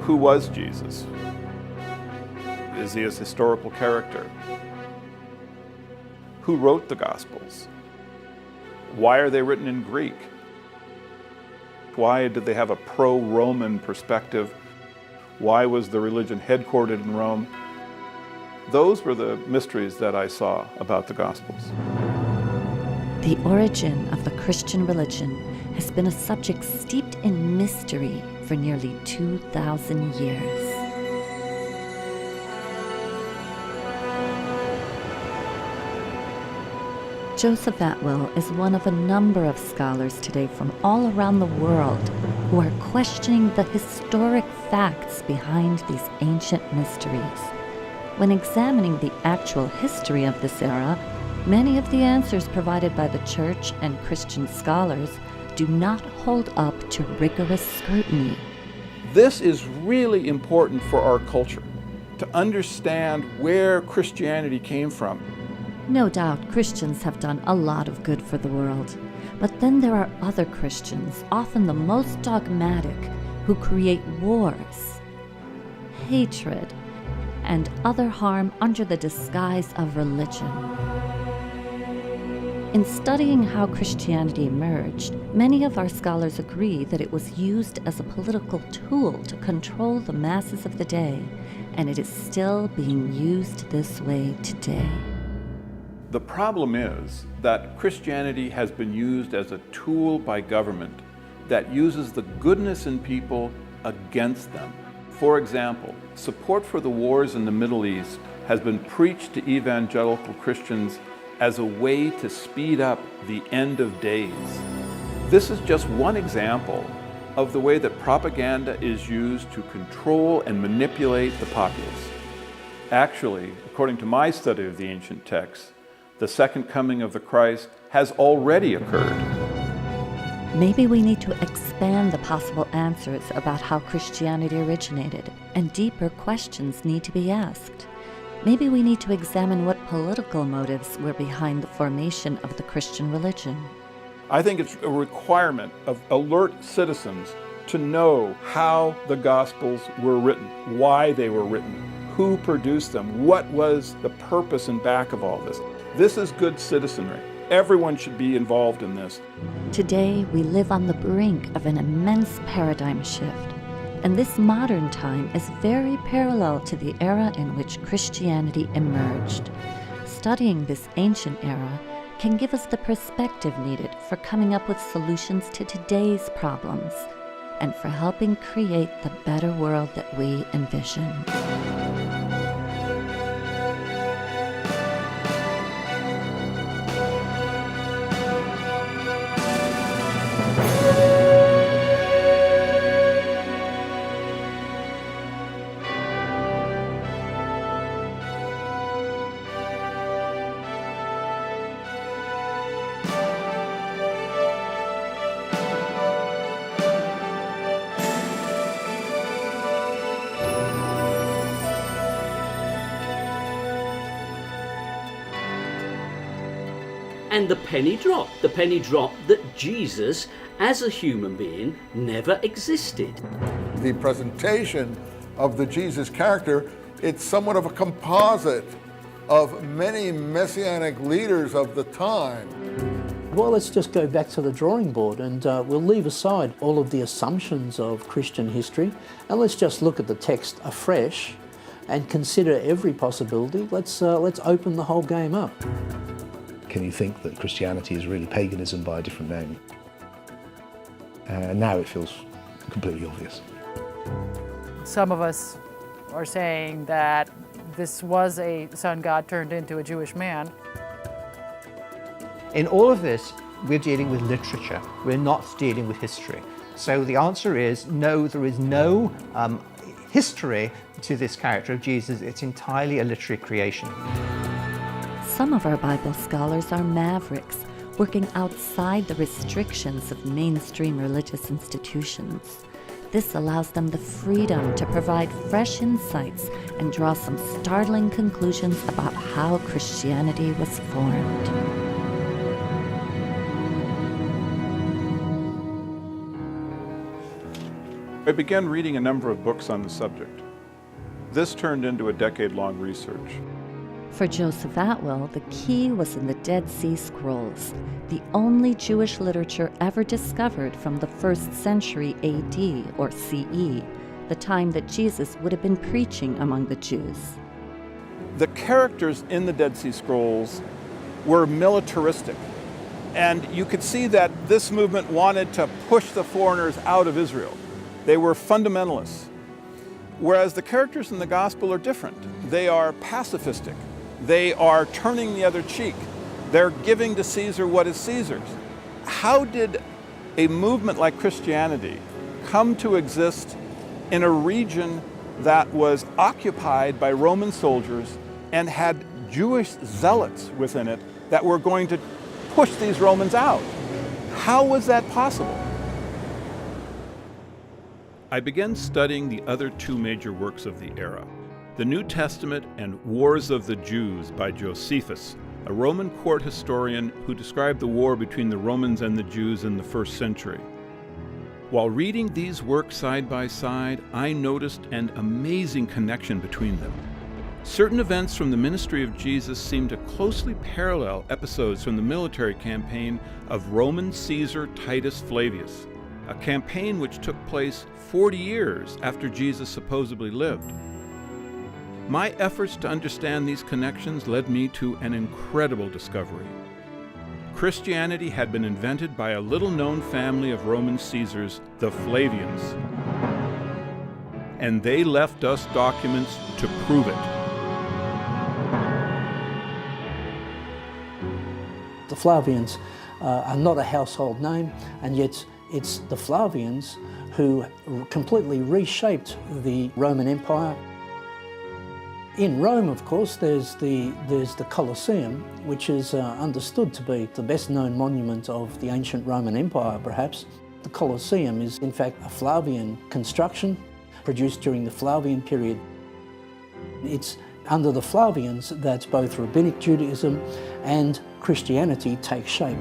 Who was Jesus? Is he a historical character? Who wrote the Gospels? Why are they written in Greek? Why did they have a pro-Roman perspective? Why was the religion headquartered in Rome? Those were the mysteries that I saw about the Gospels. The origin of the Christian religion has been a subject steeped in mystery for nearly 2,000 years. Joseph Atwill is one of a number of scholars today from all around the world who are questioning the historic facts behind these ancient mysteries. When examining the actual history of this era, many of the answers provided by the Church and Christian scholars do not hold up to rigorous scrutiny. This is really important for our culture, to understand where Christianity came from. No doubt Christians have done a lot of good for the world, but then there are other Christians, often the most dogmatic, who create wars, hatred, and other harm under the disguise of religion. In studying how Christianity emerged, many of our scholars agree that it was used as a political tool to control the masses of the day, and it is still being used this way today. The problem is that Christianity has been used as a tool by government that uses the goodness in people against them. For example, support for the wars in the Middle East has been preached to evangelical Christians as a way to speed up the end of days. This is just one example of the way that propaganda is used to control and manipulate the populace. Actually, according to my study of the ancient texts, the second coming of the Christ has already occurred. Maybe we need to expand the possible answers about how Christianity originated, and deeper questions need to be asked. Maybe we need to examine what political motives were behind the formation of the Christian religion. I think it's a requirement of alert citizens to know how the Gospels were written, why they were written, who produced them, what was the purpose and back of all this. This is good citizenry. Everyone should be involved in this. Today, we live on the brink of an immense paradigm shift, and this modern time is very parallel to the era in which Christianity emerged. Studying this ancient era can give us the perspective needed for coming up with solutions to today's problems and for helping create the better world that we envision. And the penny dropped that Jesus, as a human being, never existed. The presentation of the Jesus character, it's somewhat of a composite of many messianic leaders of the time. Well, let's just go back to the drawing board and we'll leave aside all of the assumptions of Christian history and let's just look at the text afresh and consider every possibility. Let's open the whole game up. Can you think that Christianity is really paganism by a different name? Now it feels completely obvious. Some of us are saying that this was a sun god turned into a Jewish man. In all of this, we're dealing with literature. We're not dealing with history. So the answer is no, there is no history to this character of Jesus. It's entirely a literary creation. Some of our Bible scholars are mavericks, working outside the restrictions of mainstream religious institutions. This allows them the freedom to provide fresh insights and draw some startling conclusions about how Christianity was formed. I began reading a number of books on the subject. This turned into a decade-long research. For Joseph Atwill, the key was in the Dead Sea Scrolls, the only Jewish literature ever discovered from the 1st century AD or CE, the time that Jesus would have been preaching among the Jews. The characters in the Dead Sea Scrolls were militaristic, and you could see that this movement wanted to push the foreigners out of Israel. They were fundamentalists, whereas the characters in the Gospel are different. They are pacifistic. They are turning the other cheek. They're giving to Caesar what is Caesar's. How did a movement like Christianity come to exist in a region that was occupied by Roman soldiers and had Jewish zealots within it that were going to push these Romans out? How was that possible? I began studying the other two major works of the era, the New Testament and Wars of the Jews by Josephus, a Roman court historian who described the war between the Romans and the Jews in the 1st century. While reading these works side by side, I noticed an amazing connection between them. Certain events from the ministry of Jesus seemed to closely parallel episodes from the military campaign of Roman Caesar Titus Flavius, a campaign which took place 40 years after Jesus supposedly lived. My efforts to understand these connections led me to an incredible discovery. Christianity had been invented by a little-known family of Roman Caesars, the Flavians, and they left us documents to prove it. The Flavians are not a household name, and yet it's the Flavians who completely reshaped the Roman Empire. In Rome, of course, there's the Colosseum, which is understood to be the best-known monument of the ancient Roman Empire, perhaps. The Colosseum is, in fact, a Flavian construction produced during the Flavian period. It's under the Flavians that both Rabbinic Judaism and Christianity take shape.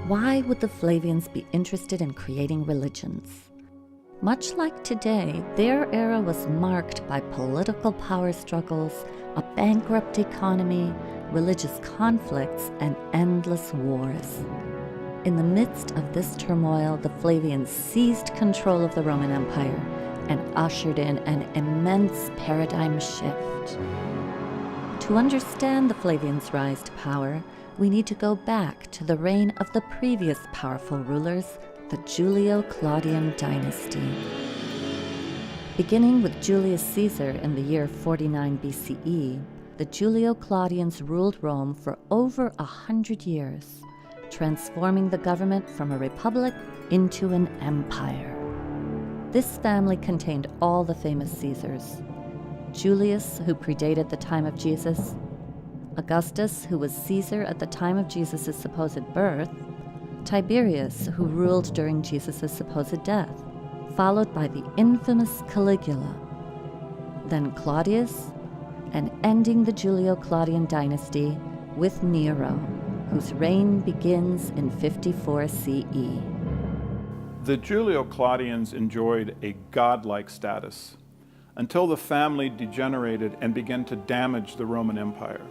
Why would the Flavians be interested in creating religions? Much like today, their era was marked by political power struggles, a bankrupt economy, religious conflicts, and endless wars. In the midst of this turmoil, the Flavians seized control of the Roman Empire and ushered in an immense paradigm shift. To understand the Flavians' rise to power, we need to go back to the reign of the previous powerful rulers, the Julio-Claudian dynasty. Beginning with Julius Caesar in the year 49 BCE, the Julio-Claudians ruled Rome for over 100 years, transforming the government from a republic into an empire. This family contained all the famous Caesars: Julius, who predated the time of Jesus; Augustus, who was Caesar at the time of Jesus' supposed birth; Tiberius, who ruled during Jesus' supposed death, followed by the infamous Caligula, then Claudius, and ending the Julio-Claudian dynasty with Nero, whose reign begins in 54 CE. The Julio-Claudians enjoyed a godlike status until the family degenerated and began to damage the Roman Empire.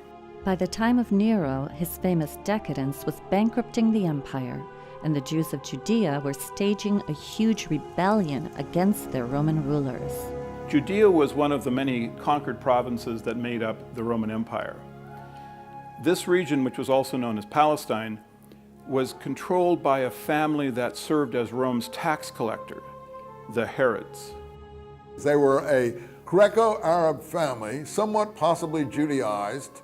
By the time of Nero, his famous decadence was bankrupting the empire, and the Jews of Judea were staging a huge rebellion against their Roman rulers. Judea was one of the many conquered provinces that made up the Roman Empire. This region, which was also known as Palestine, was controlled by a family that served as Rome's tax collector, the Herods. They were a Greco-Arab family, somewhat possibly Judaized,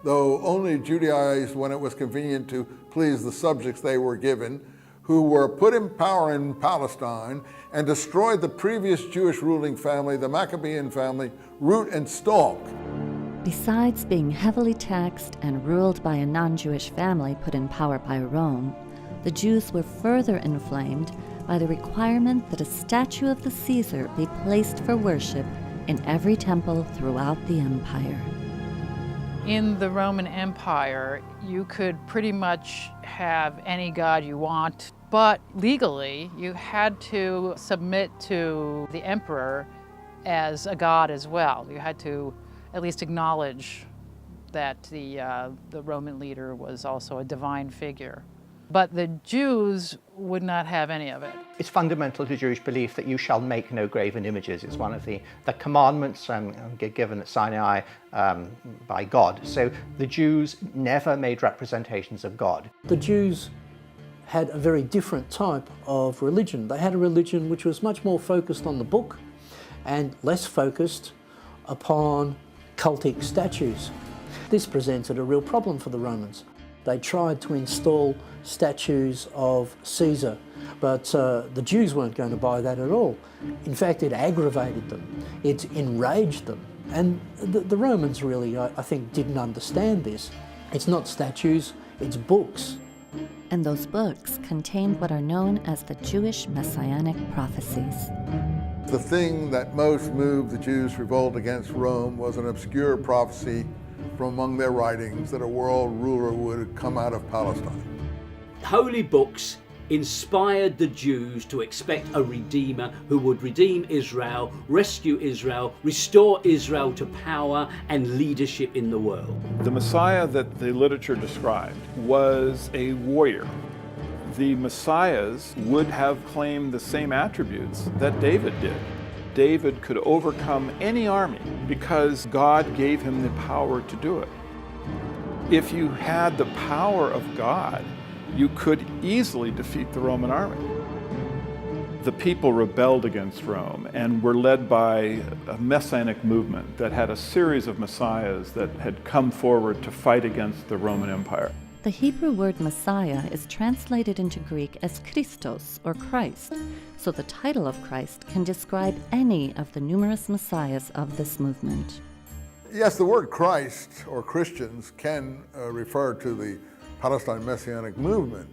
though only Judaized when it was convenient to please the subjects they were given, who were put in power in Palestine and destroyed the previous Jewish ruling family, the Maccabean family, root and stalk. Besides being heavily taxed and ruled by a non-Jewish family put in power by Rome, the Jews were further inflamed by the requirement that a statue of the Caesar be placed for worship in every temple throughout the empire. In the Roman Empire, you could pretty much have any god you want But legally, you had to submit to the emperor as a god as well. You had to at least acknowledge that the Roman leader was also a divine figure. But the Jews would not have any of it. It's fundamental to Jewish belief that you shall make no graven images. It's one of the commandments given at Sinai by God. So the Jews never made representations of God. The Jews had a very different type of religion. They had a religion which was much more focused on the book and less focused upon cultic statues. This presented a real problem for the Romans. They tried to install statues of Caesar, but the Jews weren't going to buy that at all. In fact, it aggravated them, it enraged them. And the Romans really, I think, didn't understand this. It's not statues, it's books. And those books contained what are known as the Jewish messianic prophecies. The thing that most moved the Jews' revolt against Rome was an obscure prophecy from among their writings that a world ruler would come out of Palestine. Holy books inspired the Jews to expect a redeemer who would redeem Israel, rescue Israel, restore Israel to power and leadership in the world. The Messiah that the literature described was a warrior. The Messiahs would have claimed the same attributes that David did. David could overcome any army because God gave him the power to do it. If you had the power of God, you could easily defeat the Roman army. The people rebelled against Rome and were led by a messianic movement that had a series of messiahs that had come forward to fight against the Roman Empire. The Hebrew word Messiah is translated into Greek as Christos, or Christ, so the title of Christ can describe any of the numerous messiahs of this movement. Yes, the word Christ or Christians can refer to the Palestine Messianic movement,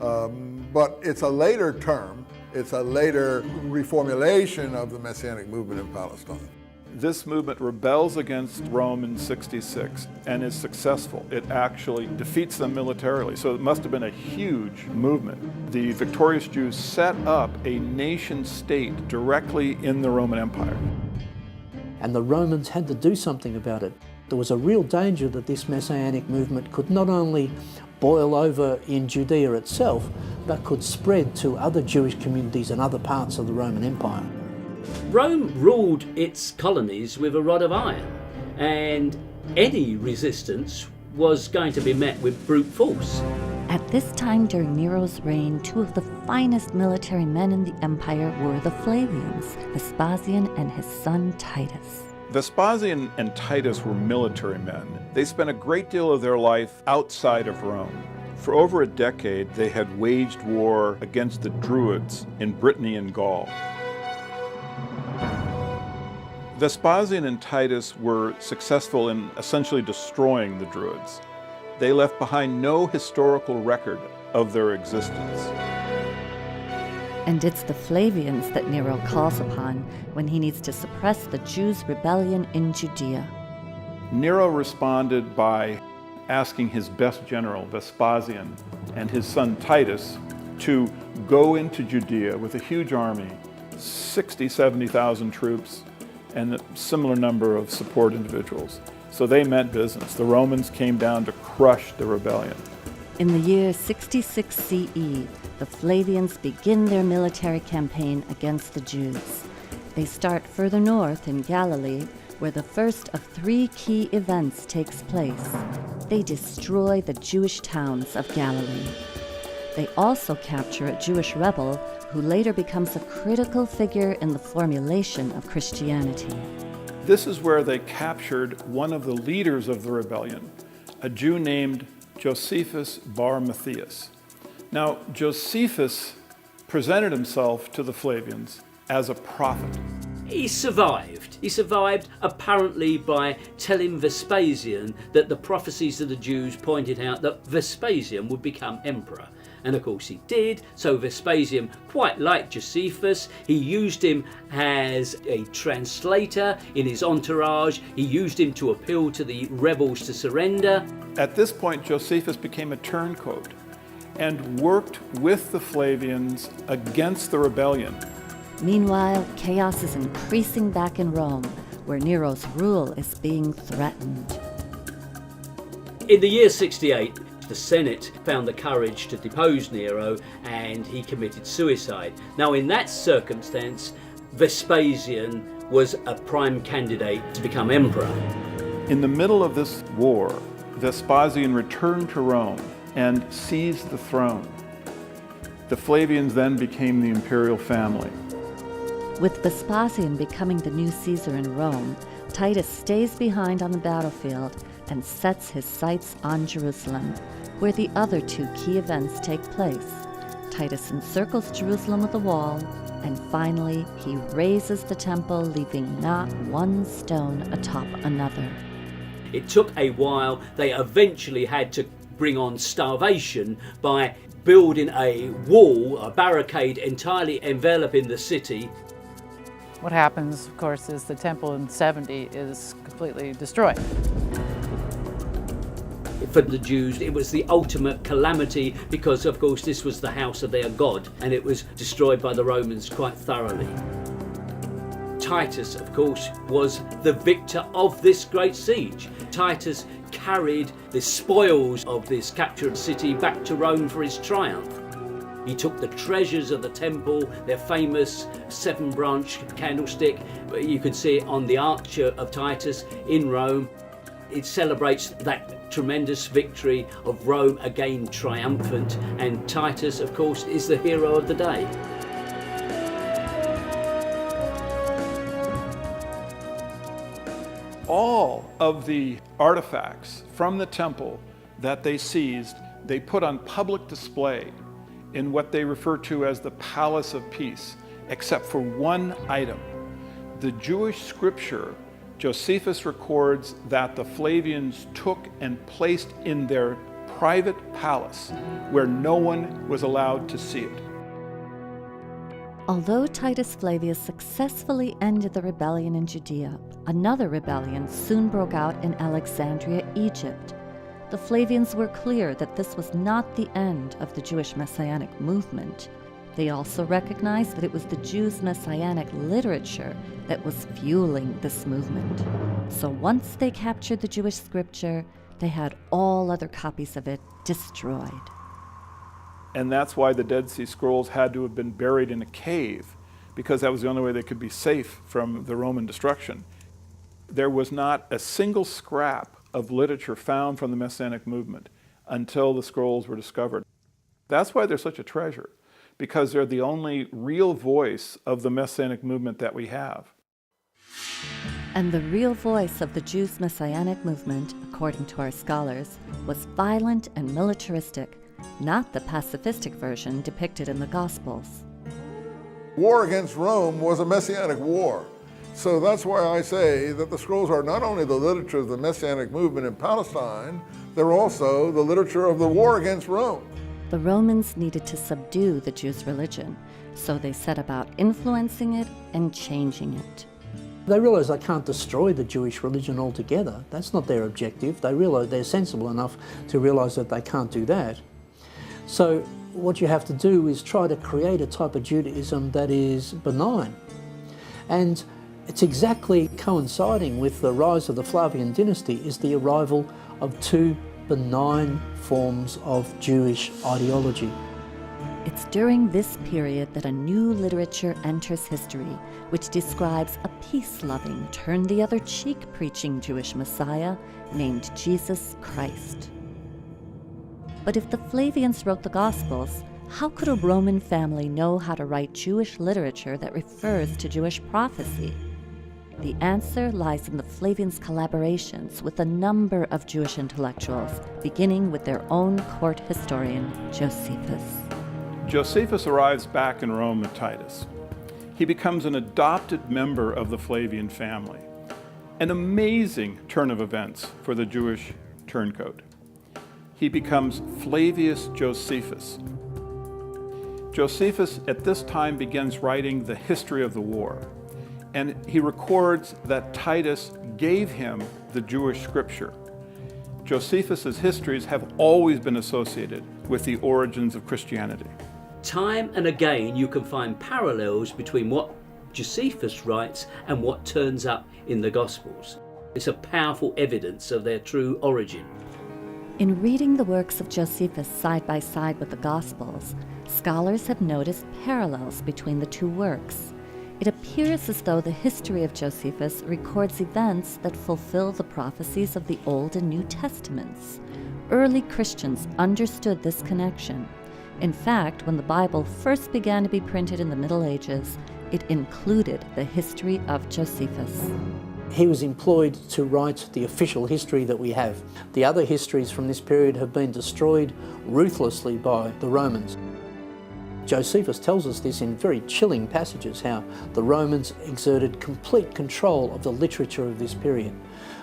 but it's a later term. It's a later reformulation of the Messianic movement in Palestine. This movement rebels against Rome in 66 and is successful. It actually defeats them militarily, so it must have been a huge movement. The victorious Jews set up a nation state directly in the Roman Empire. And the Romans had to do something about it. There was a real danger that this Messianic movement could not only boil over in Judea itself, but could spread to other Jewish communities and other parts of the Roman Empire. Rome ruled its colonies with a rod of iron, and any resistance was going to be met with brute force. At this time during Nero's reign, two of the finest military men in the empire were the Flavians, Vespasian and his son Titus. Vespasian and Titus were military men. They spent a great deal of their life outside of Rome. For over a decade, they had waged war against the Druids in Brittany and Gaul. Vespasian and Titus were successful in essentially destroying the Druids. They left behind no historical record of their existence. And it's the Flavians that Nero calls upon when he needs to suppress the Jews' rebellion in Judea. Nero responded by asking his best general, Vespasian, and his son Titus to go into Judea with a huge army, 70,000 troops, and a similar number of support individuals. So they meant business. The Romans came down to crush the rebellion. In the year 66 CE, the Flavians begin their military campaign against the Jews. They start further north in Galilee, where the first of three key events takes place. They destroy the Jewish towns of Galilee. They also capture a Jewish rebel who later becomes a critical figure in the formulation of Christianity. This is where they captured one of the leaders of the rebellion, a Jew named Josephus Bar Matthias. Now, Josephus presented himself to the Flavians as a prophet. He survived. He survived apparently by telling Vespasian that the prophecies of the Jews pointed out that Vespasian would become emperor. And of course he did, so Vespasian quite liked Josephus. He used him as a translator in his entourage. He used him to appeal to the rebels to surrender. At this point, Josephus became a turncoat, and worked with the Flavians against the rebellion. Meanwhile, chaos is increasing back in Rome, where Nero's rule is being threatened. In the year 68, the Senate found the courage to depose Nero and he committed suicide. Now, in that circumstance, Vespasian was a prime candidate to become emperor. In the middle of this war, Vespasian returned to Rome and seized the throne. The Flavians then became the imperial family. With Vespasian becoming the new Caesar in Rome, Titus stays behind on the battlefield and sets his sights on Jerusalem, where the other two key events take place. Titus encircles Jerusalem with a wall, and finally he razes the temple, leaving not one stone atop another. It took a while. They eventually had to bring on starvation by building a wall, a barricade entirely enveloping the city. What happens, of course, is the temple in 70 is completely destroyed. For the Jews, it was the ultimate calamity because, of course, this was the house of their god and it was destroyed by the Romans quite thoroughly. Titus, of course, was the victor of this great siege. Titus carried the spoils of this captured city back to Rome for his triumph. He took the treasures of the temple, their famous 7-branch candlestick. You can see it on the Arch of Titus in Rome. It celebrates that tremendous victory of Rome again triumphant, and Titus, of course, is the hero of the day. All of the artifacts from the temple that they seized, they put on public display in what they refer to as the Palace of Peace, except for one item. The Jewish scripture, Josephus records that the Flavians took and placed in their private palace where no one was allowed to see it. Although Titus Flavius successfully ended the rebellion in Judea, another rebellion soon broke out in Alexandria, Egypt. The Flavians were clear that this was not the end of the Jewish Messianic movement. They also recognized that it was the Jews' Messianic literature that was fueling this movement. So once they captured the Jewish scripture, they had all other copies of it destroyed. And that's why the Dead Sea Scrolls had to have been buried in a cave, because that was the only way they could be safe from the Roman destruction. There was not a single scrap of literature found from the Messianic movement until the scrolls were discovered. That's why they're such a treasure, because they're the only real voice of the Messianic movement that we have. And the real voice of the Jews' Messianic movement, according to our scholars, was violent and militaristic, not the pacifistic version depicted in the Gospels. War against Rome was a Messianic war. So that's why I say that the scrolls are not only the literature of the Messianic movement in Palestine, they're also the literature of the war against Rome. The Romans needed to subdue the Jews' religion, so they set about influencing it and changing it. They realise they can't destroy the Jewish religion altogether. That's not their objective. They realise they're sensible enough to realise that they can't do that. So what you have to do is try to create a type of Judaism that is benign. And it's exactly coinciding with the rise of the Flavian dynasty is the arrival of two benign forms of Jewish ideology. It's during this period that a new literature enters history, which describes a peace-loving, turn-the-other-cheek preaching Jewish Messiah named Jesus Christ. But if the Flavians wrote the Gospels, how could a Roman family know how to write Jewish literature that refers to Jewish prophecy? The answer lies in the Flavians' collaborations with a number of Jewish intellectuals, beginning with their own court historian, Josephus. Josephus arrives back in Rome with Titus. He becomes an adopted member of the Flavian family. An amazing turn of events for the Jewish turncoat. He becomes Flavius Josephus. Josephus at this time begins writing the history of the war, and he records that Titus gave him the Jewish scripture. Josephus's histories have always been associated with the origins of Christianity. Time and again you can find parallels between what Josephus writes and what turns up in the Gospels. It's a powerful evidence of their true origin. In reading the works of Josephus side by side with the Gospels, scholars have noticed parallels between the two works. It appears as though the history of Josephus records events that fulfill the prophecies of the Old and New Testaments. Early Christians understood this connection. In fact, when the Bible first began to be printed in the Middle Ages, it included the history of Josephus. He was employed to write the official history that we have. The other histories from this period have been destroyed ruthlessly by the Romans. Josephus tells us this in very chilling passages, how the Romans exerted complete control of the literature of this period.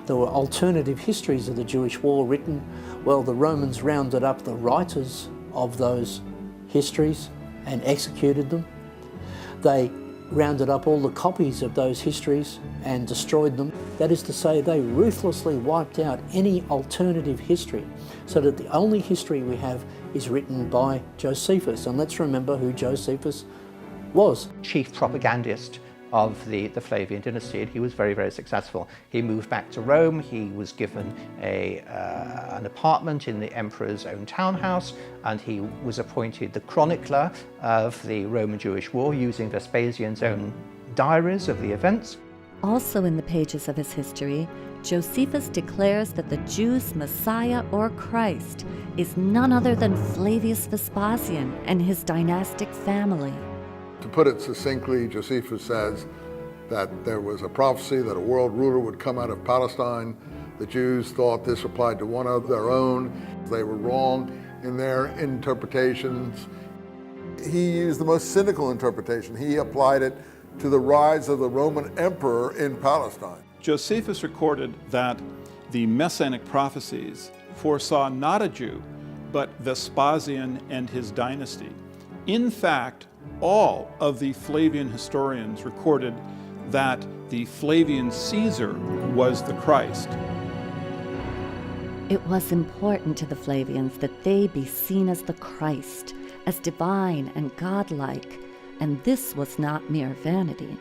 There were alternative histories of the Jewish war written. Well, the Romans rounded up the writers of those histories and executed them. They rounded up all the copies of those histories and destroyed them. That is to say, they ruthlessly wiped out any alternative history, so that the only history we have is written by Josephus. And let's remember who Josephus was. Chief propagandist of the Flavian dynasty, and he was very, very successful. He moved back to Rome. He was given an apartment in the emperor's own townhouse, and he was appointed the chronicler of the Roman Jewish War, using Vespasian's own diaries of the events. Also in the pages of his history, Josephus declares that the Jews' Messiah or Christ is none other than Flavius Vespasian and his dynastic family. To put it succinctly, Josephus says that there was a prophecy that a world ruler would come out of Palestine. The Jews thought this applied to one of their own. They were wrong in their interpretations. He used the most cynical interpretation. He applied it to the rise of the Roman emperor in Palestine. Josephus recorded that the Messianic prophecies foresaw not a Jew, but Vespasian and his dynasty. In fact, all of the Flavian historians recorded that the Flavian Caesar was the Christ. It was important to the Flavians that they be seen as the Christ, as divine and godlike, and this was not mere vanity.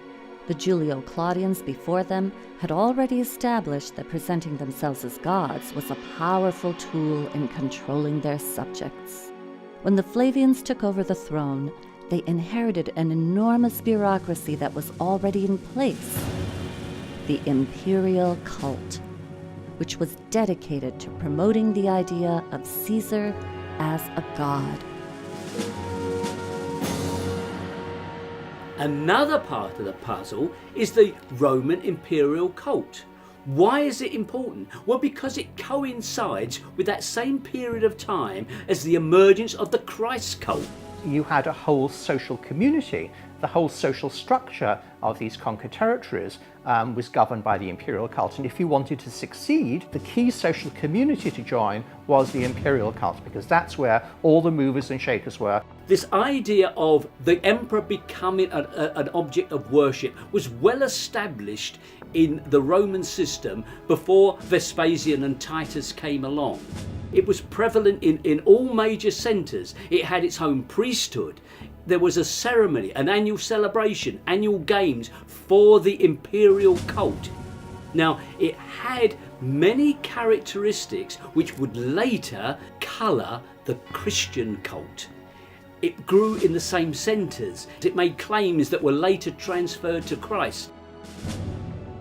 The Julio-Claudians before them had already established that presenting themselves as gods was a powerful tool in controlling their subjects. When the Flavians took over the throne, they inherited an enormous bureaucracy that was already in place, the imperial cult, which was dedicated to promoting the idea of Caesar as a god. Another part of the puzzle is the Roman imperial cult. Why is it important? Well, because it coincides with that same period of time as the emergence of the Christ cult. You had a whole social community. The whole social structure of these conquered territories was governed by the imperial cult. And if you wanted to succeed, the key social community to join was the imperial cult, because that's where all the movers and shakers were. This idea of the emperor becoming an object of worship was well established in the Roman system before Vespasian and Titus came along. It was prevalent in all major centres. It had its own priesthood. There was a ceremony, an annual celebration, annual games for the imperial cult. Now, it had many characteristics which would later colour the Christian cult. It grew in the same centres. It made claims that were later transferred to Christ.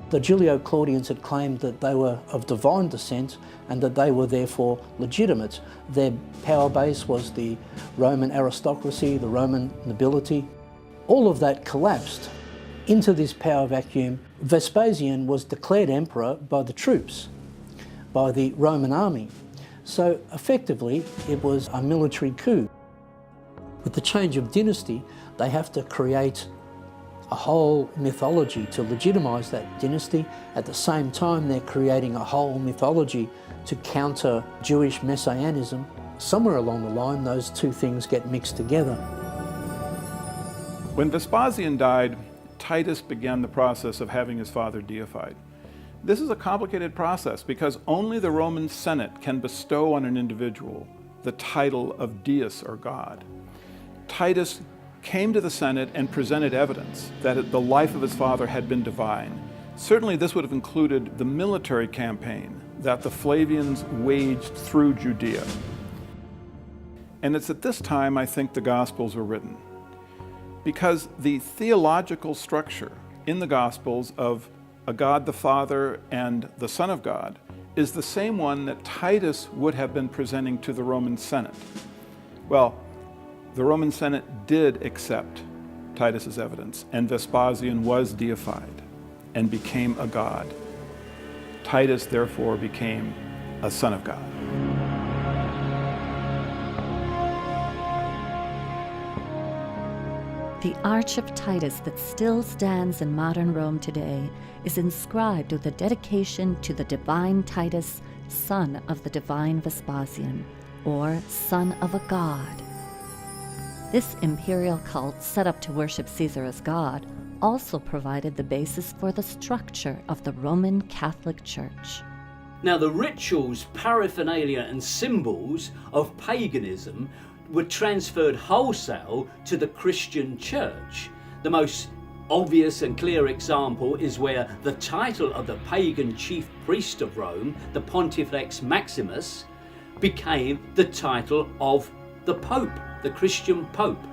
The Julio-Claudians had claimed that they were of divine descent and that they were therefore legitimate. Their power base was the Roman aristocracy, the Roman nobility. All of that collapsed into this power vacuum. Vespasian was declared emperor by the troops, by the Roman army. So effectively, it was a military coup. With the change of dynasty, they have to create a whole mythology to legitimise that dynasty. At the same time, they're creating a whole mythology to counter Jewish messianism. Somewhere along the line, those two things get mixed together. When Vespasian died, Titus began the process of having his father deified. This is a complicated process because only the Roman Senate can bestow on an individual the title of deus or God. Titus came to the Senate and presented evidence that the life of his father had been divine. Certainly this would have included the military campaign that the Flavians waged through Judea. And it's at this time I think the Gospels were written, because the theological structure in the Gospels of a God the Father and the Son of God is the same one that Titus would have been presenting to the Roman Senate. Well, the Roman Senate did accept Titus's evidence, and Vespasian was deified and became a god. Titus therefore became a son of God. The Arch of Titus that still stands in modern Rome today is inscribed with a dedication to the divine Titus, son of the divine Vespasian, or son of a god. This imperial cult, set up to worship Caesar as God, also provided the basis for the structure of the Roman Catholic Church. Now, the rituals, paraphernalia and symbols of paganism were transferred wholesale to the Christian church. The most obvious and clear example is where the title of the pagan chief priest of Rome, the Pontifex Maximus, became the title of the Pope, the Christian Pope.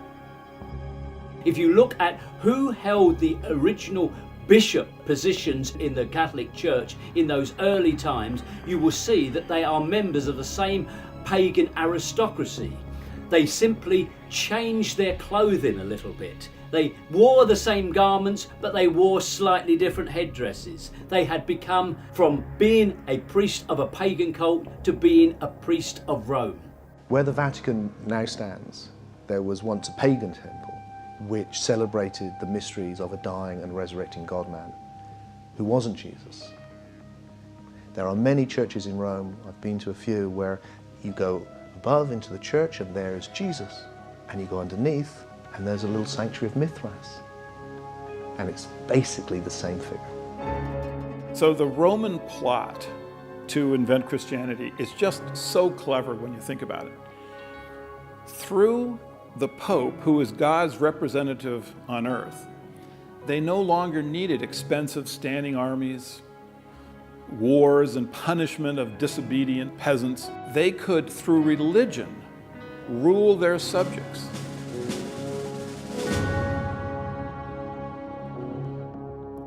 If you look at who held the original bishop positions in the Catholic Church in those early times, you will see that they are members of the same pagan aristocracy. They simply changed their clothing a little bit. They wore the same garments, but they wore slightly different headdresses. They had become from being a priest of a pagan cult to being a priest of Rome. Where the Vatican now stands, there was once a pagan temple which celebrated the mysteries of a dying and resurrecting God-man who wasn't Jesus. There are many churches in Rome, I've been to a few, where you go above into the church and there is Jesus, and you go underneath and there's a little sanctuary of Mithras, and it's basically the same figure. So the Roman plot to invent Christianity is just so clever when you think about it. Through the Pope, who is God's representative on earth, they no longer needed expensive standing armies, wars and punishment of disobedient peasants. They could, through religion, rule their subjects.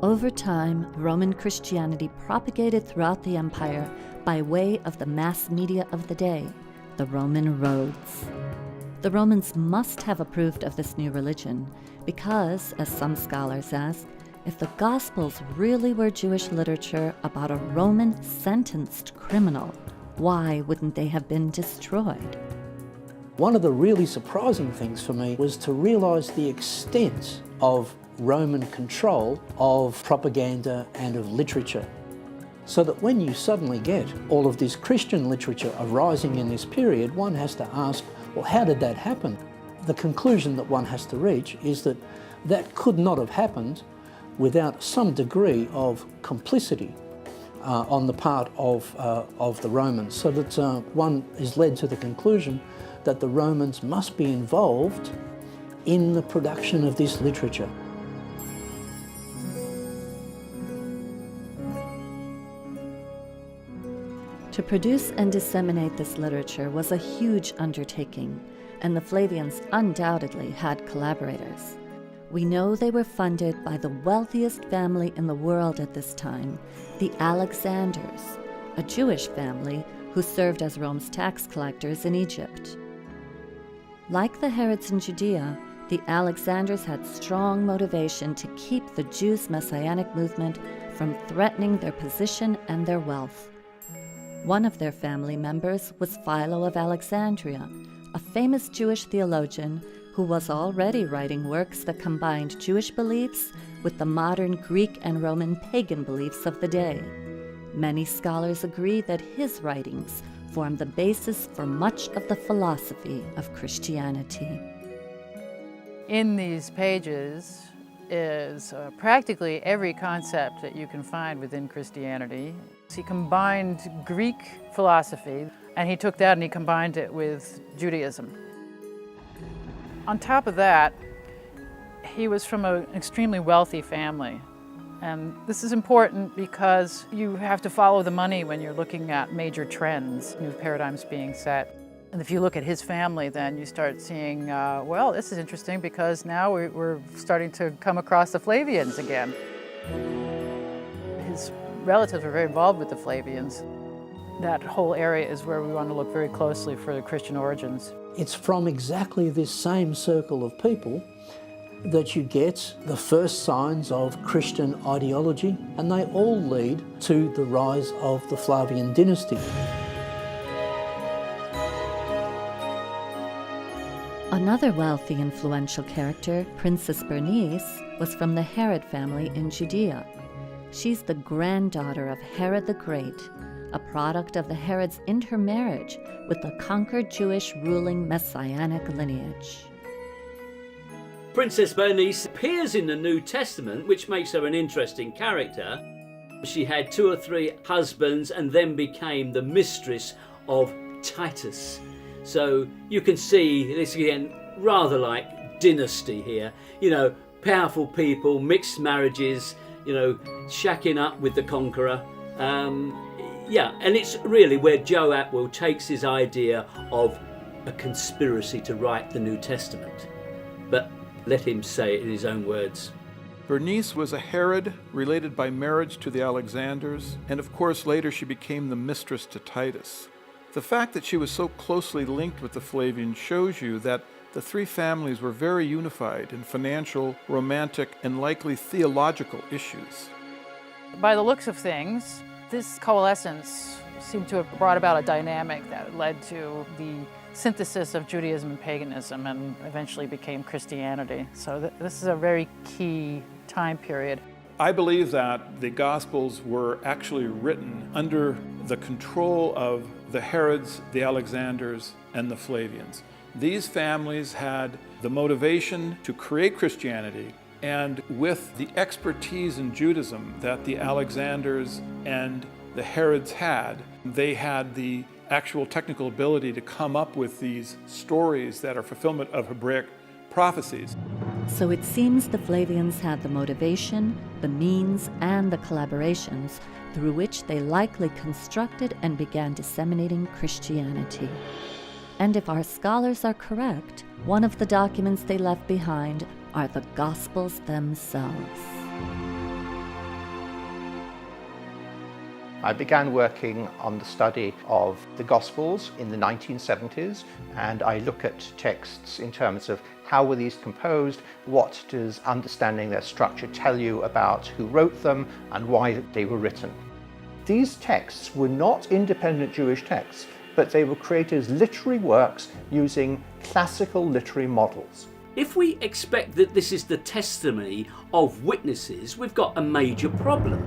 Over time, Roman Christianity propagated throughout the empire by way of the mass media of the day, the Roman roads. The Romans must have approved of this new religion because, as some scholars ask, if the Gospels really were Jewish literature about a Roman sentenced criminal, why wouldn't they have been destroyed? One of the really surprising things for me was to realize the extent of Roman control of propaganda and of literature. So that when you suddenly get all of this Christian literature arising in this period, one has to ask, well, how did that happen? The conclusion that one has to reach is that that could not have happened without some degree of complicity on the part of the Romans, so that one is led to the conclusion that the Romans must be involved in the production of this literature. To produce and disseminate this literature was a huge undertaking, and the Flavians undoubtedly had collaborators. We know they were funded by the wealthiest family in the world at this time, the Alexanders, a Jewish family who served as Rome's tax collectors in Egypt. Like the Herods in Judea, the Alexanders had strong motivation to keep the Jews' messianic movement from threatening their position and their wealth. One of their family members was Philo of Alexandria, a famous Jewish theologian who was already writing works that combined Jewish beliefs with the modern Greek and Roman pagan beliefs of the day. Many scholars agree that his writings form the basis for much of the philosophy of Christianity. In these pages is practically every concept that you can find within Christianity. He combined Greek philosophy And he took that and he combined it with Judaism. On top of that, he was from an extremely wealthy family. And this is important because you have to follow the money when you're looking at major trends, new paradigms being set. And if you look at his family, then you start seeing, well, this is interesting because now we're starting to come across the Flavians again. His relatives were very involved with the Flavians. That whole area is where we want to look very closely for the Christian origins. It's from exactly this same circle of people that you get the first signs of Christian ideology, and they all lead to the rise of the Flavian dynasty. Another wealthy, influential character, Princess Bernice, was from the Herod family in Judea. She's the granddaughter of Herod the Great, a product of the Herods' intermarriage with the conquered Jewish ruling Messianic lineage. Princess Bernice appears in the New Testament, which makes her an interesting character. She had 2 or 3 husbands and then became the mistress of Titus. So you can see this again, rather like dynasty here. You know, powerful people, mixed marriages, you know, shacking up with the conqueror. Yeah, and it's really where Turoabdul takes his idea of a conspiracy to write the New Testament. But let him say it in his own words. Bernice was a Herod related by marriage to the Alexanders, and of course later she became the mistress to Titus. The fact that she was so closely linked with the Flavians shows you that the 3 families were very unified in financial, romantic, and likely theological issues. By the looks of things, this coalescence seemed to have brought about a dynamic that led to the synthesis of Judaism and paganism and eventually became Christianity. So this is a very key time period. I believe that the Gospels were actually written under the control of the Herods, the Alexanders, and the Flavians. These families had the motivation to create Christianity, and with the expertise in Judaism that the Alexanders and the Herods had, they had the actual technical ability to come up with these stories that are fulfillment of Hebraic prophecies. So it seems the Flavians had the motivation, the means, and the collaborations through which they likely constructed and began disseminating Christianity. And if our scholars are correct, one of the documents they left behind are the Gospels themselves. I began working on the study of the Gospels in the 1970s, and I look at texts in terms of how were these composed, what does understanding their structure tell you about who wrote them and why they were written. These texts were not independent Jewish texts, but they were created as literary works using classical literary models. If we expect that this is the testimony of witnesses, we've got a major problem.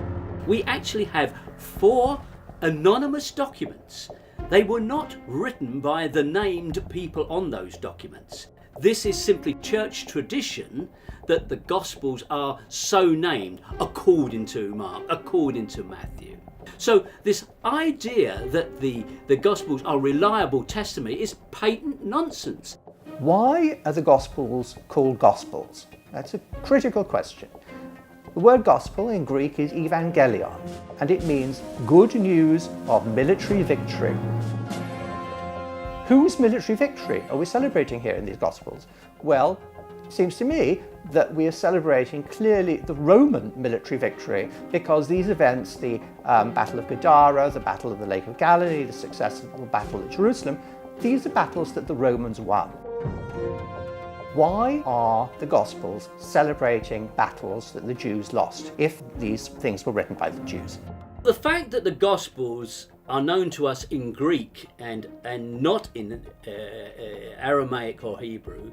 We actually have 4 anonymous documents. They were not written by the named people on those documents. This is simply church tradition that the Gospels are so named according to Mark, according to Matthew. So this idea that the Gospels are reliable testimony is patent nonsense. Why are the Gospels called Gospels? That's a critical question. The word gospel in Greek is evangelion, and it means good news of military victory. Whose military victory are we celebrating here in these Gospels? Well, it seems to me that we are celebrating clearly the Roman military victory, because these events, the Battle of Gadara, the Battle of the Lake of Galilee, the successful Battle of Jerusalem, these are battles that the Romans won. Why are the Gospels celebrating battles that the Jews lost if these things were written by the Jews? The fact that the Gospels are known to us in Greek and not in Aramaic or Hebrew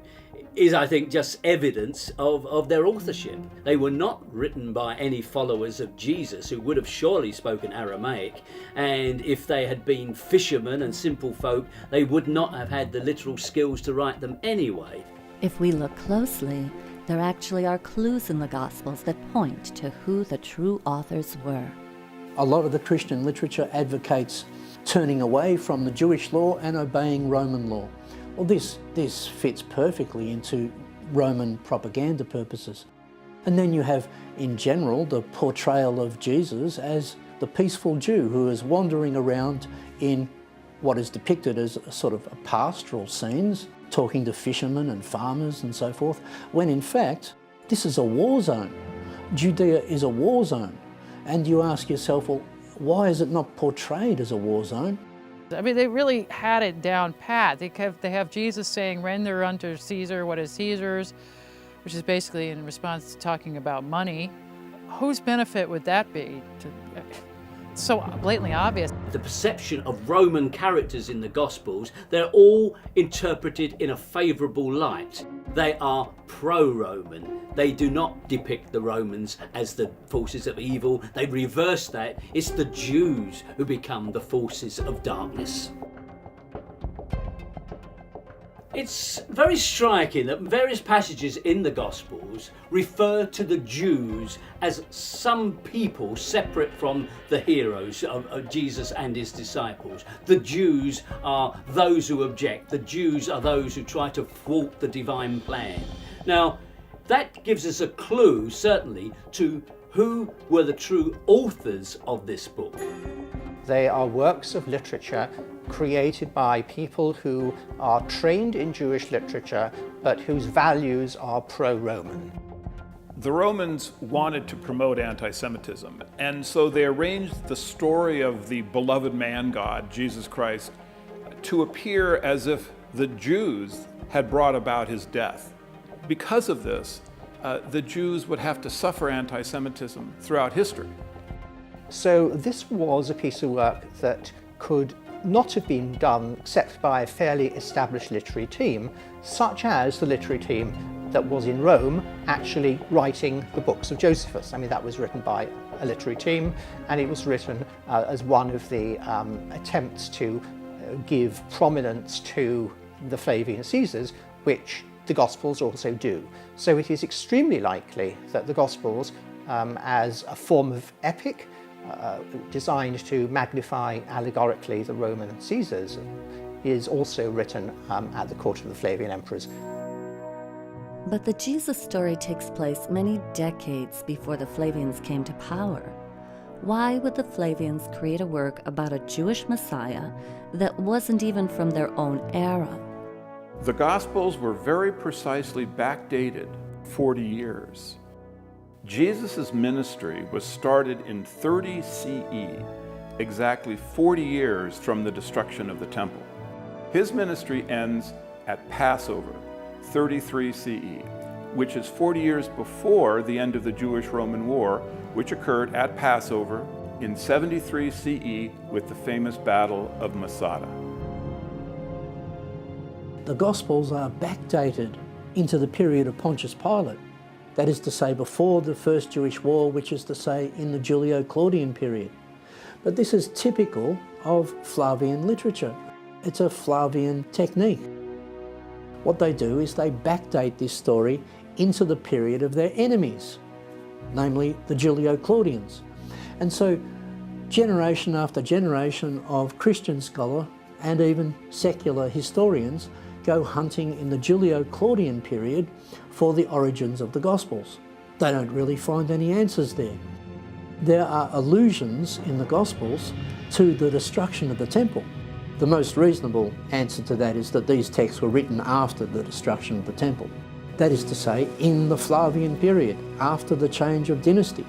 is, I think, just evidence of their authorship. They were not written by any followers of Jesus who would have surely spoken Aramaic, and if they had been fishermen and simple folk, they would not have had the literal skills to write them anyway. If we look closely, there actually are clues in the Gospels that point to who the true authors were. A lot of the Christian literature advocates turning away from the Jewish law and obeying Roman law. Well, this fits perfectly into Roman propaganda purposes. And then you have, in general, the portrayal of Jesus as the peaceful Jew who is wandering around in what is depicted as a sort of pastoral scenes, talking to fishermen and farmers and so forth, when in fact, this is a war zone. Judea is a war zone. And you ask yourself, well, why is it not portrayed as a war zone? I mean, they really had it down pat. They have Jesus saying, render unto Caesar what is Caesar's, which is basically in response to talking about money. Whose benefit would that be? It's so blatantly obvious. The perception of Roman characters in the Gospels, they're all interpreted in a favourable light. They are pro-Roman. They do not depict the Romans as the forces of evil. They reverse that. It's the Jews who become the forces of darkness. It's very striking that various passages in the Gospels refer to the Jews as some people separate from the heroes of Jesus and his disciples. The Jews are those who object. The Jews are those who try to thwart the divine plan. Now, that gives us a clue, certainly, to who were the true authors of this book. They are works of literature created by people who are trained in Jewish literature, but whose values are pro-Roman. The Romans wanted to promote anti-Semitism, and so they arranged the story of the beloved man God, Jesus Christ, to appear as if the Jews had brought about his death. Because of this, the Jews would have to suffer anti-Semitism throughout history. So this was a piece of work that could not have been done except by a fairly established literary team, such as the literary team that was in Rome actually writing the books of Josephus. I mean, that was written by a literary team, and it was written as one of the attempts to give prominence to the Flavian Caesars, which the Gospels also do. So it is extremely likely that the Gospels, as a form of epic, designed to magnify allegorically the Roman Caesars, is also written at the court of the Flavian emperors. But the Jesus story takes place many decades before the Flavians came to power. Why would the Flavians create a work about a Jewish Messiah that wasn't even from their own era? The Gospels were very precisely backdated 40 years. Jesus' ministry was started in 30 CE, exactly 40 years from the destruction of the temple. His ministry ends at Passover, 33 CE, which is 40 years before the end of the Jewish-Roman War, which occurred at Passover in 73 CE with the famous Battle of Masada. The Gospels are backdated into the period of Pontius Pilate. That is to say, before the First Jewish War, which is to say, in the Julio-Claudian period. But this is typical of Flavian literature. It's a Flavian technique. What they do is they backdate this story into the period of their enemies, namely the Julio-Claudians. And so, generation after generation of Christian scholar and even secular historians go hunting in the Julio-Claudian period for the origins of the Gospels. They don't really find any answers there. There are allusions in the Gospels to the destruction of the temple. The most reasonable answer to that is that these texts were written after the destruction of the temple. That is to say, in the Flavian period, after the change of dynasty.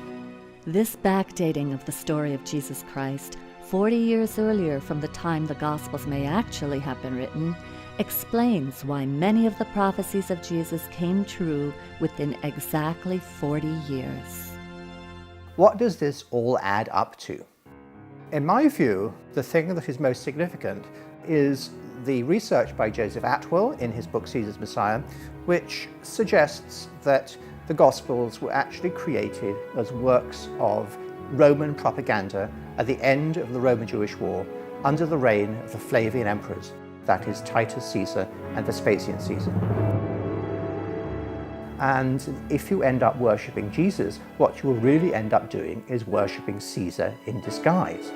This backdating of the story of Jesus Christ, 40 years earlier from the time the Gospels may actually have been written, explains why many of the prophecies of Jesus came true within exactly 40 years. What does this all add up to? In my view, the thing that is most significant is the research by Joseph Atwill in his book Caesar's Messiah, which suggests that the Gospels were actually created as works of Roman propaganda at the end of the Roman-Jewish War under the reign of the Flavian emperors, that is Titus Caesar and Vespasian Caesar. And if you end up worshipping Jesus, what you will really end up doing is worshipping Caesar in disguise.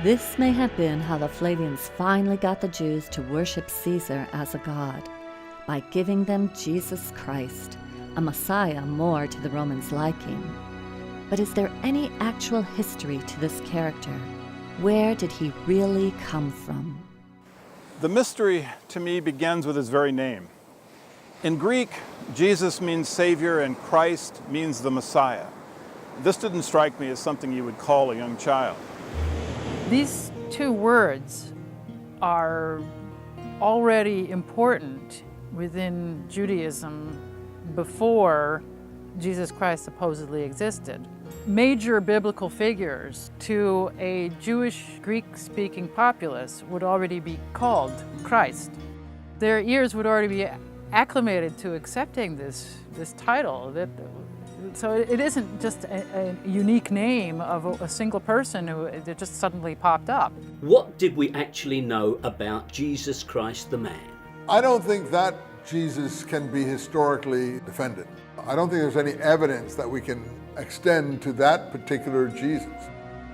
This may have been how the Flavians finally got the Jews to worship Caesar as a god, by giving them Jesus Christ, a Messiah more to the Romans' liking. But is there any actual history to this character? Where did he really come from? The mystery to me begins with his very name. In Greek, Jesus means Savior and Christ means the Messiah. This didn't strike me as something you would call a young child. These two words are already important within Judaism before Jesus Christ supposedly existed. Major biblical figures to a Jewish Greek-speaking populace would already be called Christ. Their ears would already be acclimated to accepting this title. So it isn't just a unique name of a single person that just suddenly popped up. What did we actually know about Jesus Christ the man? I don't think that Jesus can be historically defended. I don't think there's any evidence that we can extend to that particular Jesus.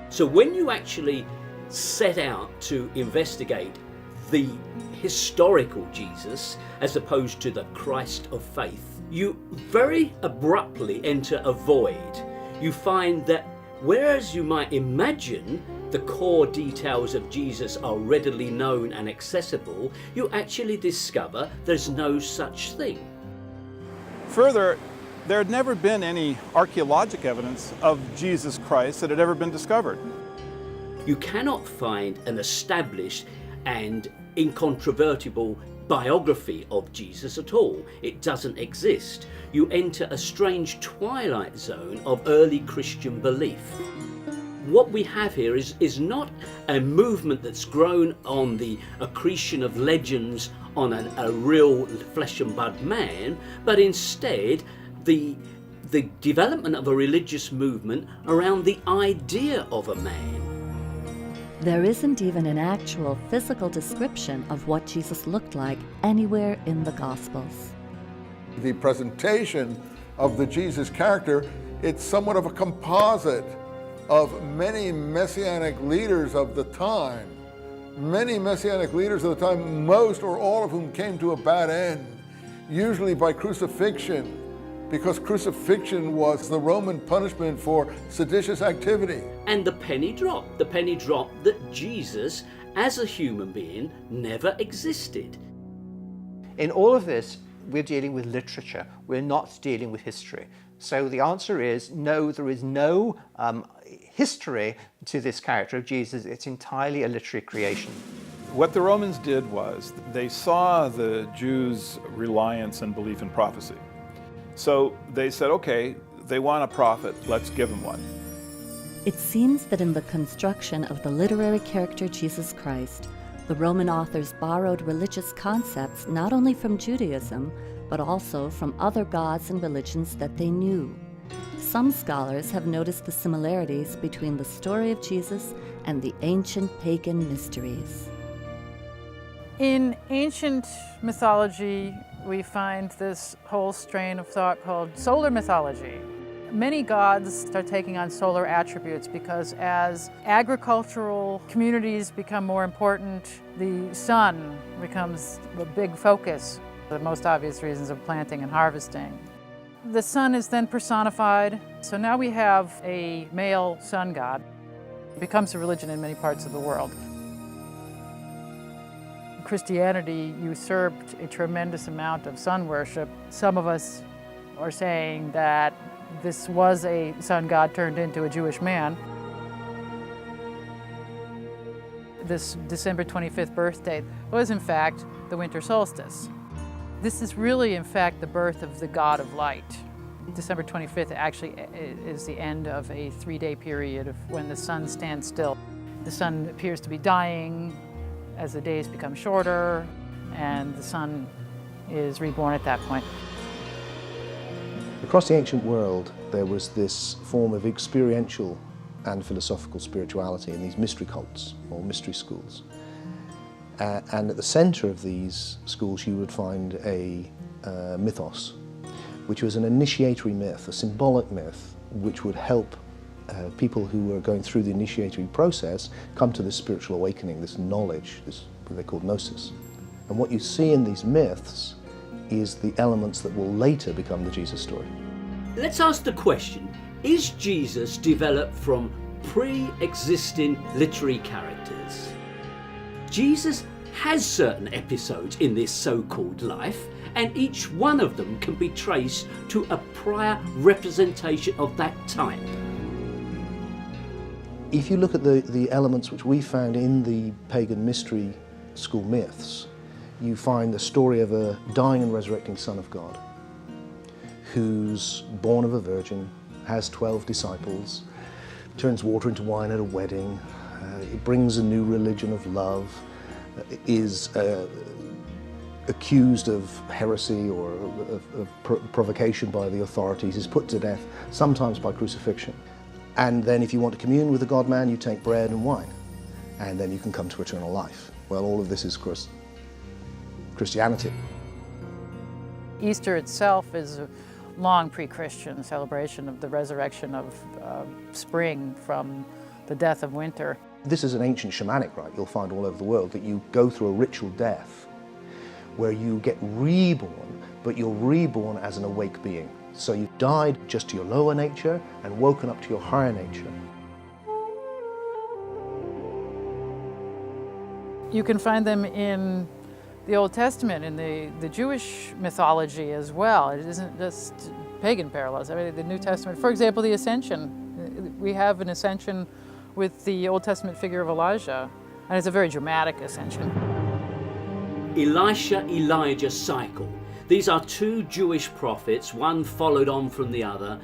So when you actually set out to investigate the historical Jesus as opposed to the Christ of faith, you very abruptly enter a void. You find that whereas you might imagine the core details of Jesus are readily known and accessible, you actually discover there's no such thing. Further, there had never been any archaeologic evidence of Jesus Christ that had ever been discovered. You cannot find an established and incontrovertible biography of Jesus at all. It doesn't exist. You enter a strange twilight zone of early Christian belief. What we have here is not a movement that's grown on the accretion of legends on a real flesh and blood man, but instead the development of a religious movement around the idea of a man. There isn't even an actual physical description of what Jesus looked like anywhere in the Gospels. The presentation of the Jesus character, it's somewhat of a composite of many messianic leaders of the time. Many messianic leaders of the time, most or all of whom came to a bad end, usually by crucifixion, because crucifixion was the Roman punishment for seditious activity. And the penny dropped that Jesus, as a human being, never existed. In all of this, we're dealing with literature. We're not dealing with history. So the answer is no, there is no history to this character of Jesus. It's entirely a literary creation. What the Romans did was they saw the Jews' reliance and belief in prophecy. So they said, okay, they want a prophet, let's give them one. It seems that in the construction of the literary character Jesus Christ, the Roman authors borrowed religious concepts not only from Judaism, but also from other gods and religions that they knew. Some scholars have noticed the similarities between the story of Jesus and the ancient pagan mysteries. In ancient mythology, we find this whole strain of thought called solar mythology. Many gods start taking on solar attributes because as agricultural communities become more important, the sun becomes a big focus. The most obvious reasons of planting and harvesting. The sun is then personified, so now we have a male sun god. It becomes a religion in many parts of the world. Christianity usurped a tremendous amount of sun worship. Some of us are saying that this was a sun god turned into a Jewish man. This December 25th birthday was in fact the winter solstice. This is really in fact the birth of the god of light. December 25th actually is the end of a 3-day period of when the sun stands still. The sun appears to be dying as the days become shorter, and the sun is reborn at that point. Across the ancient world, there was this form of experiential and philosophical spirituality in these mystery cults, or mystery schools. And at the center of these schools you would find a mythos, which was an initiatory myth, a symbolic myth, which would help people who are going through the initiatory process come to this spiritual awakening, this knowledge, this what they call gnosis. And what you see in these myths is the elements that will later become the Jesus story. Let's ask the question, is Jesus developed from pre-existing literary characters? Jesus has certain episodes in this so-called life, and each one of them can be traced to a prior representation of that type. If you look at the elements which we found in the pagan mystery school myths, you find the story of a dying and resurrecting Son of God who's born of a virgin, has 12 disciples, turns water into wine at a wedding, it brings a new religion of love, is accused of heresy or of provocation by the authorities, is put to death, sometimes by crucifixion. And then if you want to commune with the God-man, you take bread and wine, and then you can come to eternal life. Well, all of this is Christianity. Easter itself is a long pre-Christian celebration of the resurrection of spring from the death of winter. This is an ancient shamanic rite you'll find all over the world, that you go through a ritual death where you get reborn, but you're reborn as an awake being. So you died just to your lower nature and woken up to your higher nature. You can find them in the Old Testament, in the Jewish mythology as well. It isn't just pagan parallels. I mean, the New Testament, for example, the Ascension. We have an ascension with the Old Testament figure of Elijah, and it's a very dramatic ascension. Elisha-Elijah cycle. These are two Jewish prophets, one followed on from the other,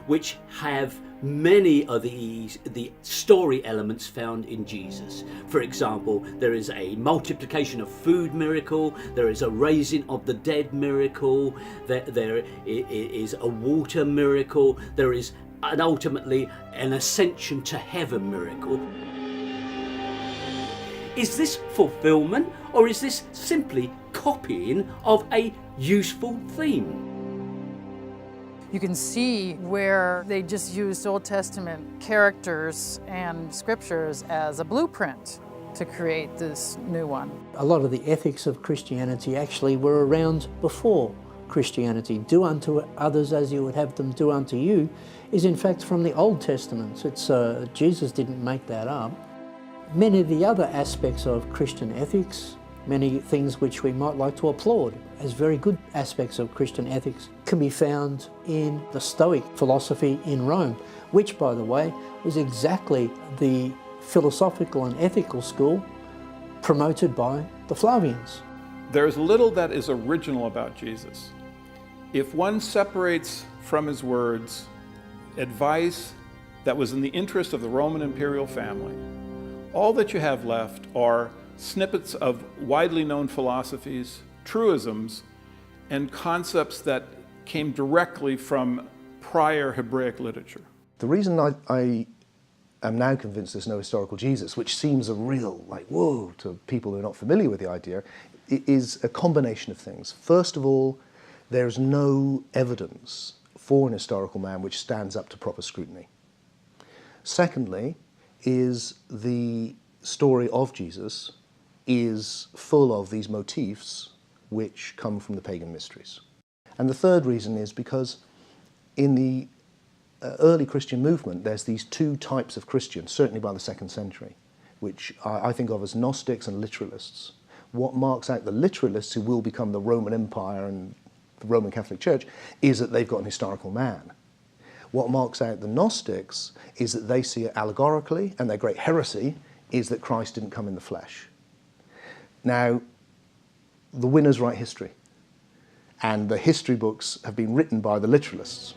which have many of the story elements found in Jesus. For example, there is a multiplication of food miracle, there is a raising of the dead miracle, there is a water miracle, there is ultimately an ascension to heaven miracle. Is this fulfillment, or is this simply copying of a useful theme? You can see where they just used Old Testament characters and scriptures as a blueprint to create this new one. A lot of the ethics of Christianity actually were around before Christianity. Do unto others as you would have them do unto you is in fact from the Old Testament. Jesus didn't make that up. Many of the other aspects of Christian ethics, many things which we might like to applaud as very good aspects of Christian ethics, can be found in the Stoic philosophy in Rome, which, by the way, was exactly the philosophical and ethical school promoted by the Flavians. There's little that is original about Jesus. If one separates from his words advice that was in the interest of the Roman imperial family, all that you have left are snippets of widely known philosophies, truisms, and concepts that came directly from prior Hebraic literature. The reason I am now convinced there's no historical Jesus, which seems a real, like, whoa, to people who are not familiar with the idea, is a combination of things. First of all, there's no evidence for an historical man which stands up to proper scrutiny. Secondly, is the story of Jesus is full of these motifs which come from the pagan mysteries. And the third reason is because in the early Christian movement, there's these two types of Christians, certainly by the 2nd century, which I think of as Gnostics and literalists. What marks out the literalists, who will become the Roman Empire and the Roman Catholic Church, is that they've got an historical man. What marks out the Gnostics is that they see it allegorically, and their great heresy is that Christ didn't come in the flesh. Now, the winners write history, and the history books have been written by the literalists.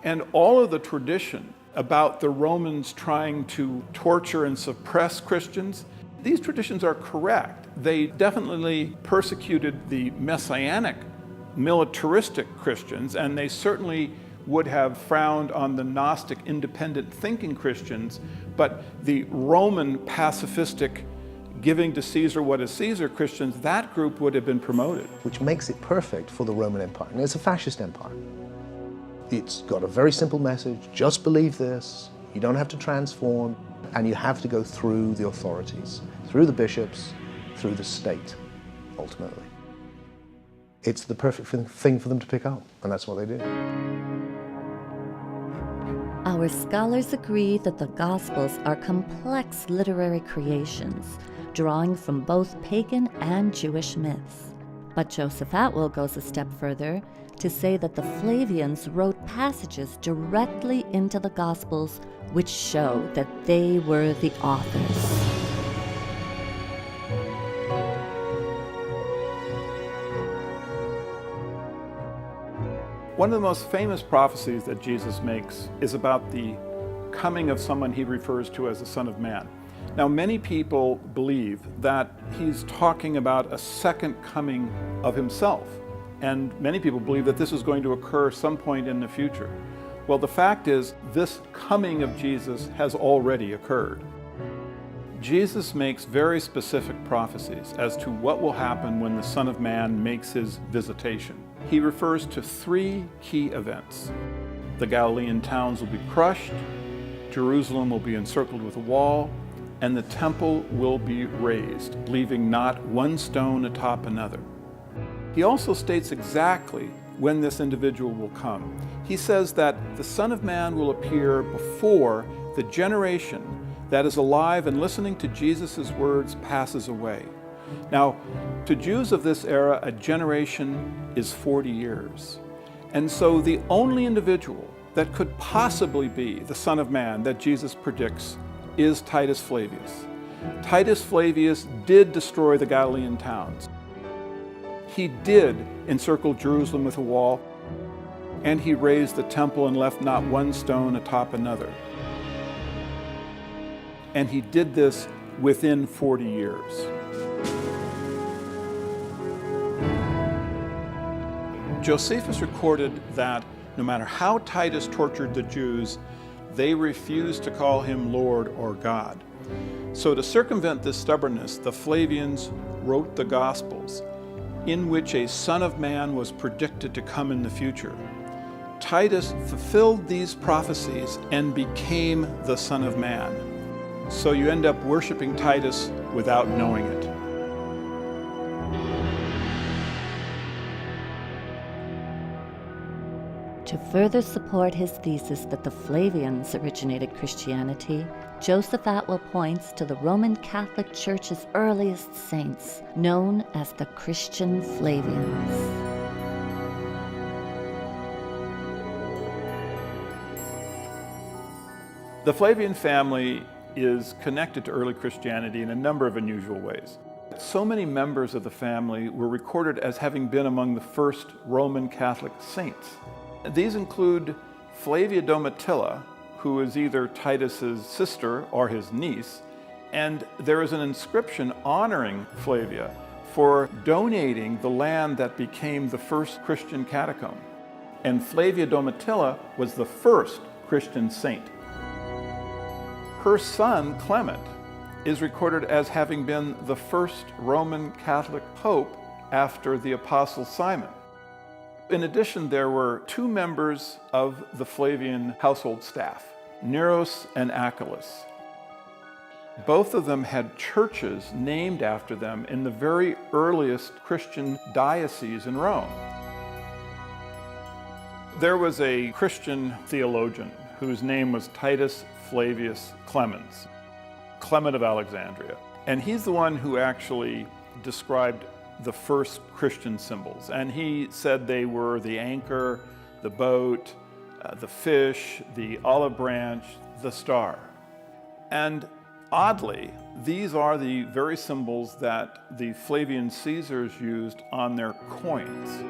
And all of the tradition about the Romans trying to torture and suppress Christians, these traditions are correct. They definitely persecuted the messianic, militaristic Christians, and they certainly would have frowned on the Gnostic, independent thinking Christians, but the Roman pacifistic, giving to Caesar what is Caesar Christians, that group would have been promoted. Which makes it perfect for the Roman Empire. And it's a fascist empire. It's got a very simple message: just believe this, you don't have to transform, and you have to go through the authorities, through the bishops, through the state, ultimately. It's the perfect thing for them to pick up, and that's what they do. Our scholars agree that the Gospels are complex literary creations, drawing from both pagan and Jewish myths. But Joseph Atwill goes a step further to say that the Flavians wrote passages directly into the Gospels which show that they were the authors. One of the most famous prophecies that Jesus makes is about the coming of someone he refers to as the Son of Man. Now, many people believe that he's talking about a second coming of himself, and many people believe that this is going to occur some point in the future. Well, the fact is, this coming of Jesus has already occurred. Jesus makes very specific prophecies as to what will happen when the Son of Man makes his visitation. He refers to three key events. The Galilean towns will be crushed, Jerusalem will be encircled with a wall, and the temple will be razed, leaving not one stone atop another. He also states exactly when this individual will come. He says that the Son of Man will appear before the generation that is alive and listening to Jesus' words passes away. Now, to Jews of this era, a generation is 40 years. And so the only individual that could possibly be the Son of Man that Jesus predicts is Titus Flavius. Titus Flavius did destroy the Galilean towns. He did encircle Jerusalem with a wall, and he razed the temple and left not one stone atop another. And he did this within 40 years. Josephus recorded that no matter how Titus tortured the Jews, they refused to call him Lord or God. So to circumvent this stubbornness, the Flavians wrote the Gospels, in which a Son of Man was predicted to come in the future. Titus fulfilled these prophecies and became the Son of Man. So you end up worshiping Titus without knowing it. To further support his thesis that the Flavians originated Christianity, Joseph Atwill points to the Roman Catholic Church's earliest saints, known as the Christian Flavians. The Flavian family is connected to early Christianity in a number of unusual ways. So many members of the family were recorded as having been among the first Roman Catholic saints. These include Flavia Domitilla, who is either Titus's sister or his niece, and there is an inscription honoring Flavia for donating the land that became the first Christian catacomb. And Flavia Domitilla was the first Christian saint. Her son, Clement, is recorded as having been the first Roman Catholic pope after the Apostle Simon. In addition, there were two members of the Flavian household staff, Neros and Achilles. Both of them had churches named after them in the very earliest Christian dioceses in Rome. There was a Christian theologian whose name was Titus Flavius Clemens, Clement of Alexandria. And he's the one who actually described the first Christian symbols. And he said they were the anchor, the boat, the fish, the olive branch, the star. And oddly, these are the very symbols that the Flavian Caesars used on their coins.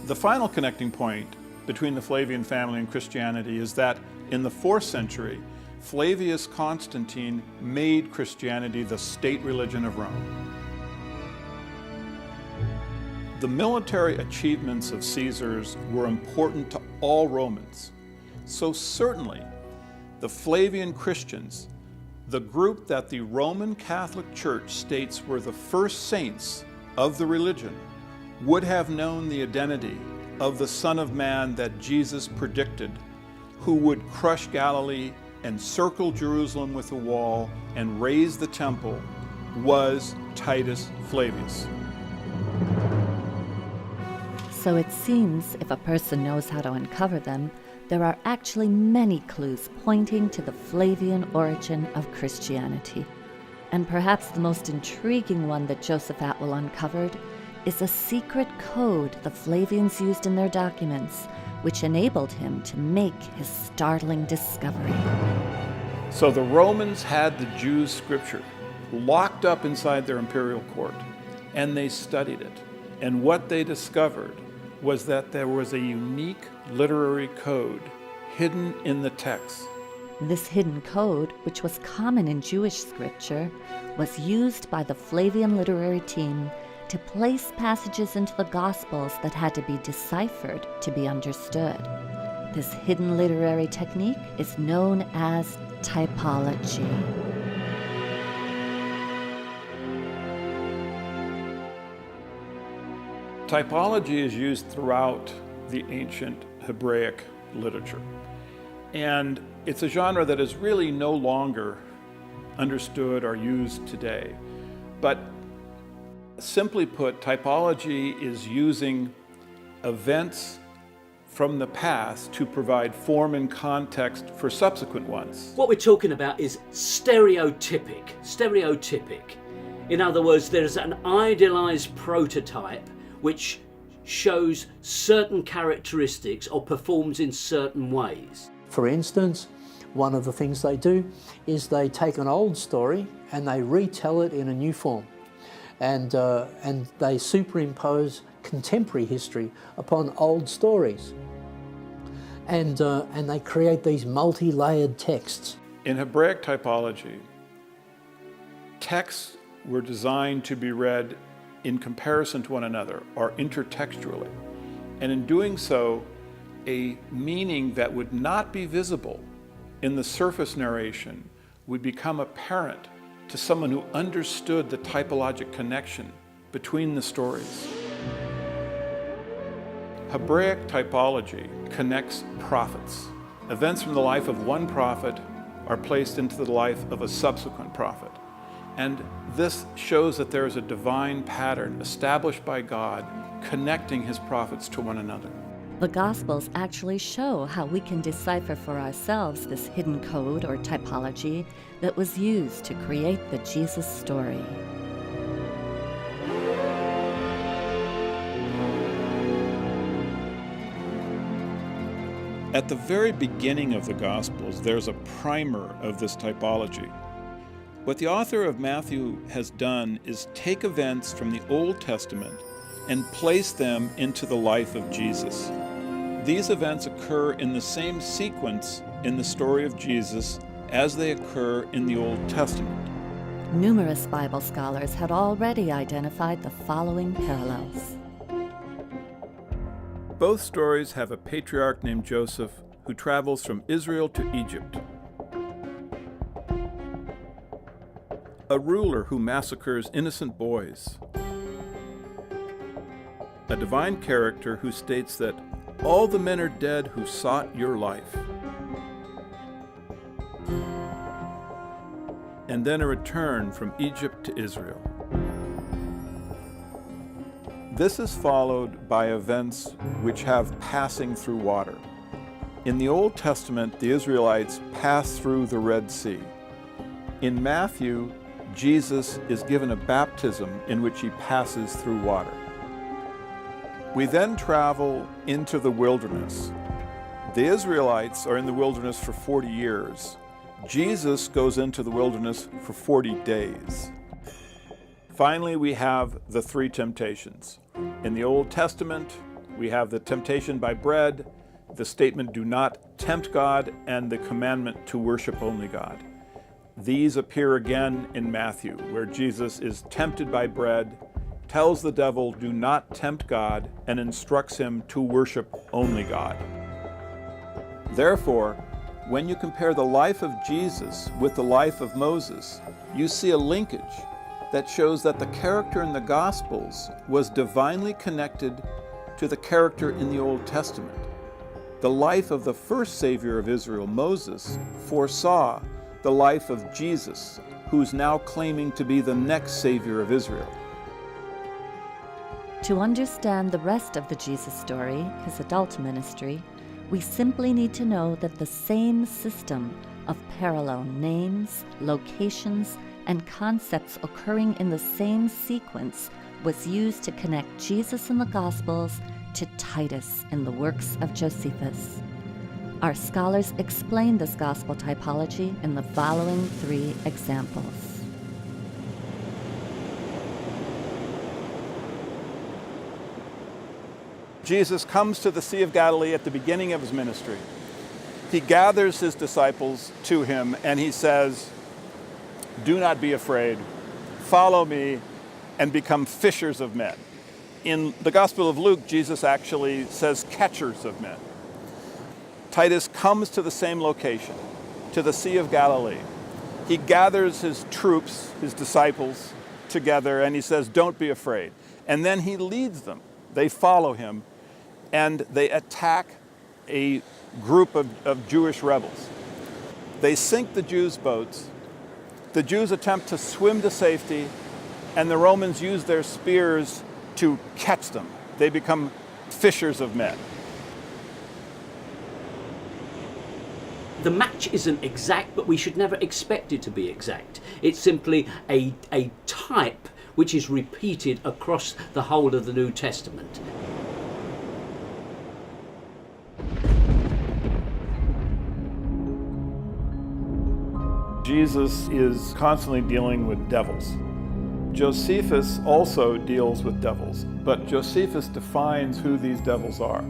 The final connecting point between the Flavian family and Christianity is that in the 4th century, Flavius Constantine made Christianity the state religion of Rome. The military achievements of Caesars were important to all Romans. So certainly, the Flavian Christians, the group that the Roman Catholic Church states were the first saints of the religion, would have known the identity of the Son of Man that Jesus predicted, who would crush Galilee and circle Jerusalem with a wall and raise the temple, was Titus Flavius. So it seems if a person knows how to uncover them, there are actually many clues pointing to the Flavian origin of Christianity. And perhaps the most intriguing one that Joseph Atwill uncovered is a secret code the Flavians used in their documents, which enabled him to make his startling discovery. So the Romans had the Jews' scripture locked up inside their imperial court, and they studied it. And what they discovered was that there was a unique literary code hidden in the text. This hidden code, which was common in Jewish scripture, was used by the Flavian literary team to place passages into the Gospels that had to be deciphered to be understood. This hidden literary technique is known as typology. Typology is used throughout the ancient Hebraic literature. And it's a genre that is really no longer understood or used today. But simply put, typology is using events from the past to provide form and context for subsequent ones. What we're talking about is stereotypic. In other words, there's an idealized prototype which shows certain characteristics or performs in certain ways. For instance, one of the things they do is they take an old story and they retell it in a new form. And they superimpose contemporary history upon old stories. And they create these multi-layered texts. In Hebraic typology, texts were designed to be read in comparison to one another, or intertextually. And in doing so, a meaning that would not be visible in the surface narration would become apparent to someone who understood the typologic connection between the stories. Hebraic typology connects prophets. Events from the life of one prophet are placed into the life of a subsequent prophet. And this shows that there is a divine pattern established by God connecting his prophets to one another. The Gospels actually show how we can decipher for ourselves this hidden code or typology that was used to create the Jesus story. At the very beginning of the Gospels, there's a primer of this typology. What the author of Matthew has done is take events from the Old Testament and place them into the life of Jesus. These events occur in the same sequence in the story of Jesus as they occur in the Old Testament. Numerous Bible scholars had already identified the following parallels. Both stories have a patriarch named Joseph who travels from Israel to Egypt, a ruler who massacres innocent boys, a divine character who states that all the men are dead who sought your life, and then a return from Egypt to Israel. This is followed by events which have passing through water. In the Old Testament, the Israelites pass through the Red Sea. In Matthew, Jesus is given a baptism in which he passes through water. We then travel into the wilderness. The Israelites are in the wilderness for 40 years. Jesus goes into the wilderness for 40 days. Finally, we have the three temptations. In the Old Testament, we have the temptation by bread, the statement, "Do not tempt God," and the commandment to worship only God. These appear again in Matthew, where Jesus is tempted by bread, tells the devil, "Do not tempt God," and instructs him to worship only God. Therefore, when you compare the life of Jesus with the life of Moses, you see a linkage that shows that the character in the Gospels was divinely connected to the character in the Old Testament. The life of the first Savior of Israel, Moses, foresaw the life of Jesus, who's now claiming to be the next Savior of Israel. To understand the rest of the Jesus story, his adult ministry, we simply need to know that the same system of parallel names, locations, and concepts occurring in the same sequence was used to connect Jesus in the Gospels to Titus in the works of Josephus. Our scholars explain this gospel typology in the following 3 examples. Jesus comes to the Sea of Galilee at the beginning of his ministry. He gathers his disciples to him and he says, "Do not be afraid, follow me and become fishers of men." In the Gospel of Luke, Jesus actually says catchers of men. Titus comes to the same location, to the Sea of Galilee. He gathers his troops, his disciples, together and he says, "Don't be afraid." And then he leads them. They follow him and they attack a group of Jewish rebels. They sink the Jews' boats. The Jews attempt to swim to safety, and the Romans use their spears to catch them. They become fishers of men. The match isn't exact, but we should never expect it to be exact. It's simply a type which is repeated across the whole of the New Testament. Jesus is constantly dealing with devils. Josephus also deals with devils, but Josephus defines who these devils are.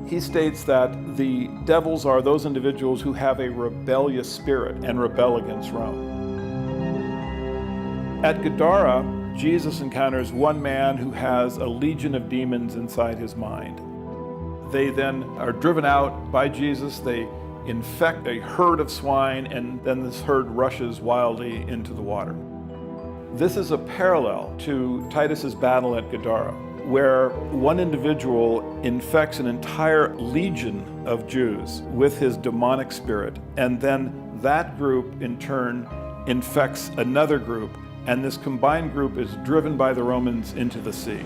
He states that the devils are those individuals who have a rebellious spirit and rebel against Rome. At Gadara, Jesus encounters one man who has a legion of demons inside his mind. They then are driven out by Jesus. They infect a herd of swine, and then this herd rushes wildly into the water. This is a parallel to Titus's battle at Gadara, where one individual infects an entire legion of Jews with his demonic spirit, and then that group in turn infects another group, and this combined group is driven by the Romans into the sea.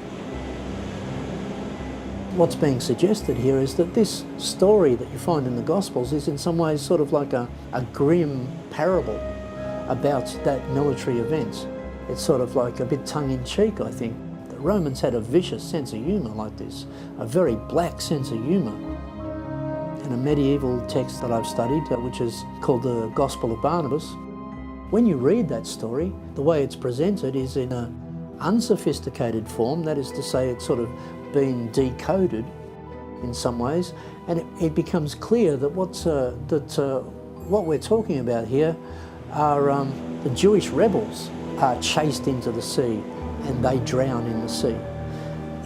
What's being suggested here is that this story that you find in the Gospels is in some ways sort of like a grim parable about that military event. It's sort of like a bit tongue-in-cheek, I think. The Romans had a vicious sense of humour like this, a very black sense of humour. In a medieval text that I've studied, which is called the Gospel of Barnabas, when you read that story, the way it's presented is in an unsophisticated form, that is to say it's sort of been decoded in some ways, and it becomes clear that what we're talking about here are the Jewish rebels are chased into the sea and they drown in the sea.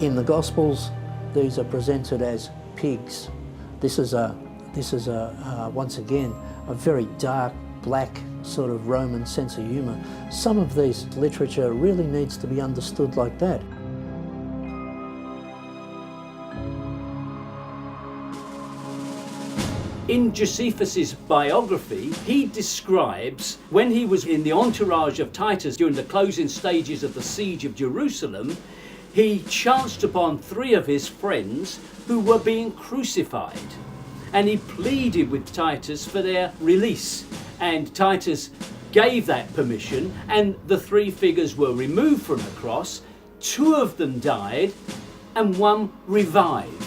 In the Gospels, these are presented as pigs. This is once again a very dark, black sort of Roman sense of humour. Some of this literature really needs to be understood like that. In Josephus's biography, he describes when he was in the entourage of Titus during the closing stages of the siege of Jerusalem, he chanced upon 3 of his friends who were being crucified. And he pleaded with Titus for their release. And Titus gave that permission, and the 3 figures were removed from the cross. 2 of them died, and 1 revived.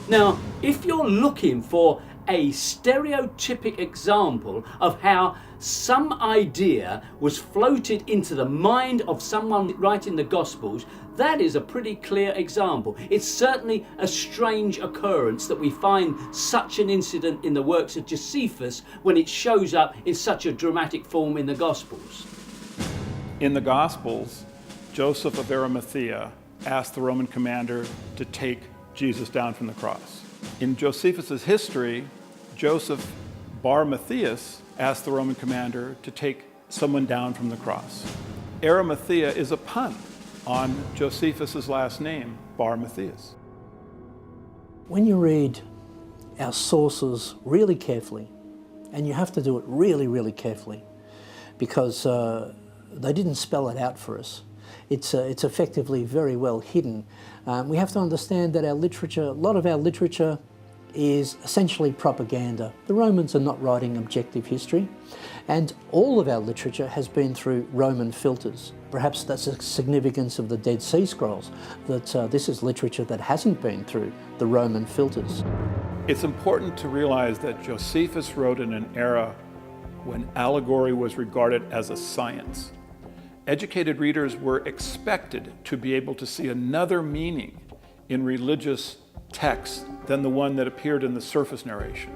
Now, if you're looking for a stereotypic example of how some idea was floated into the mind of someone writing the Gospels, that is a pretty clear example. It's certainly a strange occurrence that we find such an incident in the works of Josephus when it shows up in such a dramatic form in the Gospels. In the Gospels, Joseph of Arimathea asked the Roman commander to take Jesus down from the cross. In Josephus's history, Joseph Bar Matthias asked the Roman commander to take someone down from the cross. Arimathea is a pun on Josephus's last name, Bar Matthias. When you read our sources really carefully, and you have to do it really, really carefully, because they didn't spell it out for us. It's effectively very well hidden. We have to understand that our literature, a lot of our literature is essentially propaganda. The Romans are not writing objective history, and all of our literature has been through Roman filters. Perhaps that's the significance of the Dead Sea Scrolls, that this is literature that hasn't been through the Roman filters. It's important to realize that Josephus wrote in an era when allegory was regarded as a science. Educated readers were expected to be able to see another meaning in religious texts than the one that appeared in the surface narration.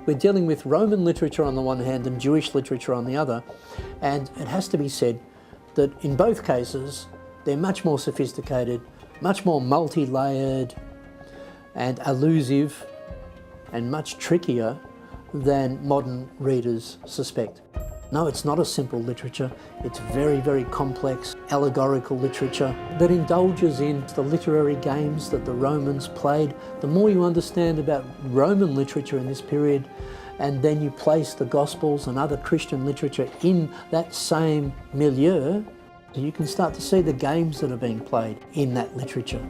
We're dealing with Roman literature on the one hand and Jewish literature on the other, and it has to be said that in both cases they're much more sophisticated, much more multi-layered and elusive and much trickier than modern readers suspect. No, it's not a simple literature. It's very, very complex, allegorical literature that indulges in the literary games that the Romans played. The more you understand about Roman literature in this period, and then you place the Gospels and other Christian literature in that same milieu, you can start to see the games that are being played in that literature.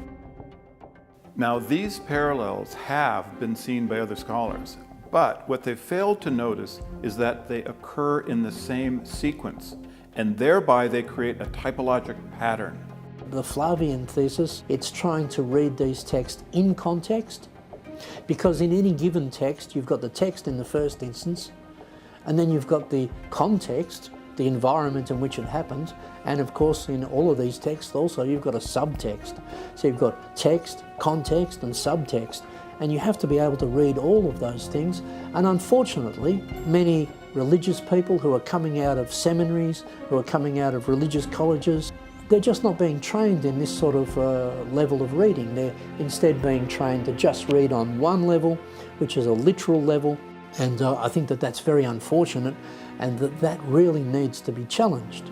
Now, these parallels have been seen by other scholars, but what they failed to notice is that they occur in the same sequence, and thereby they create a typologic pattern. The Flavian thesis, it's trying to read these texts in context, because in any given text, you've got the text in the first instance, and then you've got the context, the environment in which it happened, and of course in all of these texts also you've got a subtext. So you've got text, context and subtext, and you have to be able to read all of those things. And unfortunately, many religious people who are coming out of seminaries, who are coming out of religious colleges, they're just not being trained in this sort of level of reading. They're instead being trained to just read on one level, which is a literal level, and I think that that's very unfortunate, and that really needs to be challenged.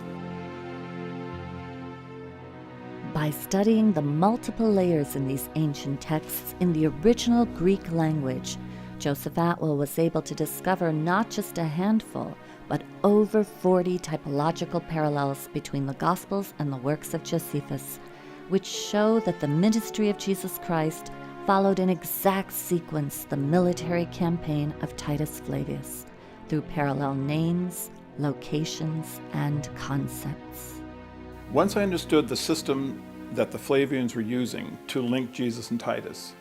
By studying the multiple layers in these ancient texts in the original Greek language, Joseph Atwill was able to discover not just a handful, but over 40 typological parallels between the Gospels and the works of Josephus, which show that the ministry of Jesus Christ followed in exact sequence the military campaign of Titus Flavius, through parallel names, locations, and concepts. Once I understood the system that the Flavians were using to link Jesus and Titus,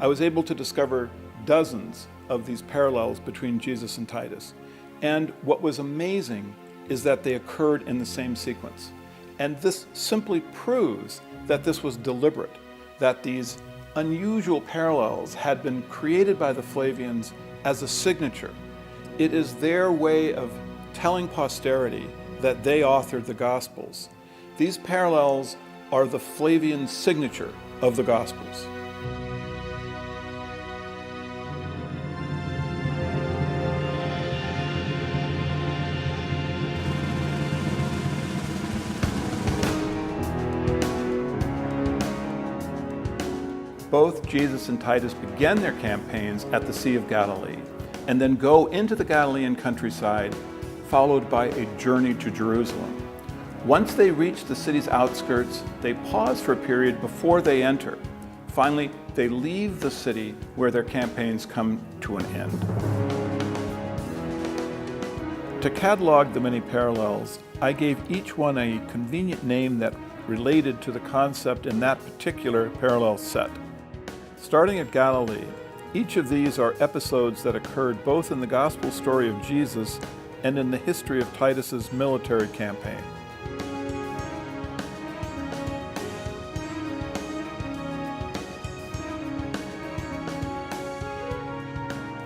I was able to discover dozens of these parallels between Jesus and Titus. And what was amazing is that they occurred in the same sequence. And this simply proves that this was deliberate, that these unusual parallels had been created by the Flavians as a signature. It is their way of telling posterity that they authored the Gospels. These parallels are the Flavian signature of the Gospels. Both Jesus and Titus began their campaigns at the Sea of Galilee and then go into the Galilean countryside, followed by a journey to Jerusalem. Once they reach the city's outskirts, they pause for a period before they enter. Finally, they leave the city where their campaigns come to an end. To catalog the many parallels, I gave each one a convenient name that related to the concept in that particular parallel set. Starting at Galilee, each of these are episodes that occurred both in the gospel story of Jesus and in the history of Titus's military campaign.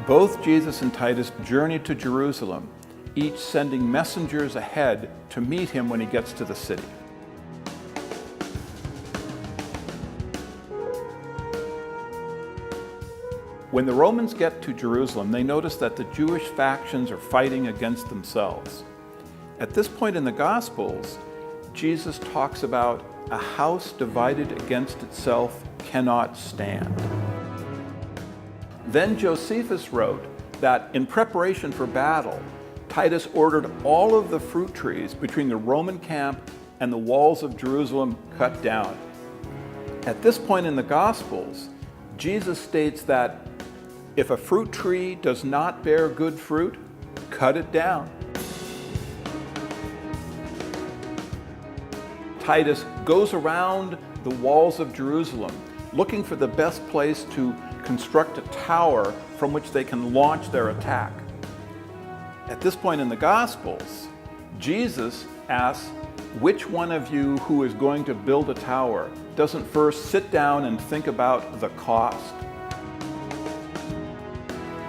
Both Jesus and Titus journeyed to Jerusalem, each sending messengers ahead to meet him when he gets to the city. When the Romans get to Jerusalem, they notice that the Jewish factions are fighting against themselves. At this point in the Gospels, Jesus talks about a house divided against itself cannot stand. Then Josephus wrote that in preparation for battle, Titus ordered all of the fruit trees between the Roman camp and the walls of Jerusalem cut down. At this point in the Gospels, Jesus states that if a fruit tree does not bear good fruit, cut it down. Titus goes around the walls of Jerusalem looking for the best place to construct a tower from which they can launch their attack. At this point in the Gospels, Jesus asks, which one of you who is going to build a tower doesn't first sit down and think about the cost?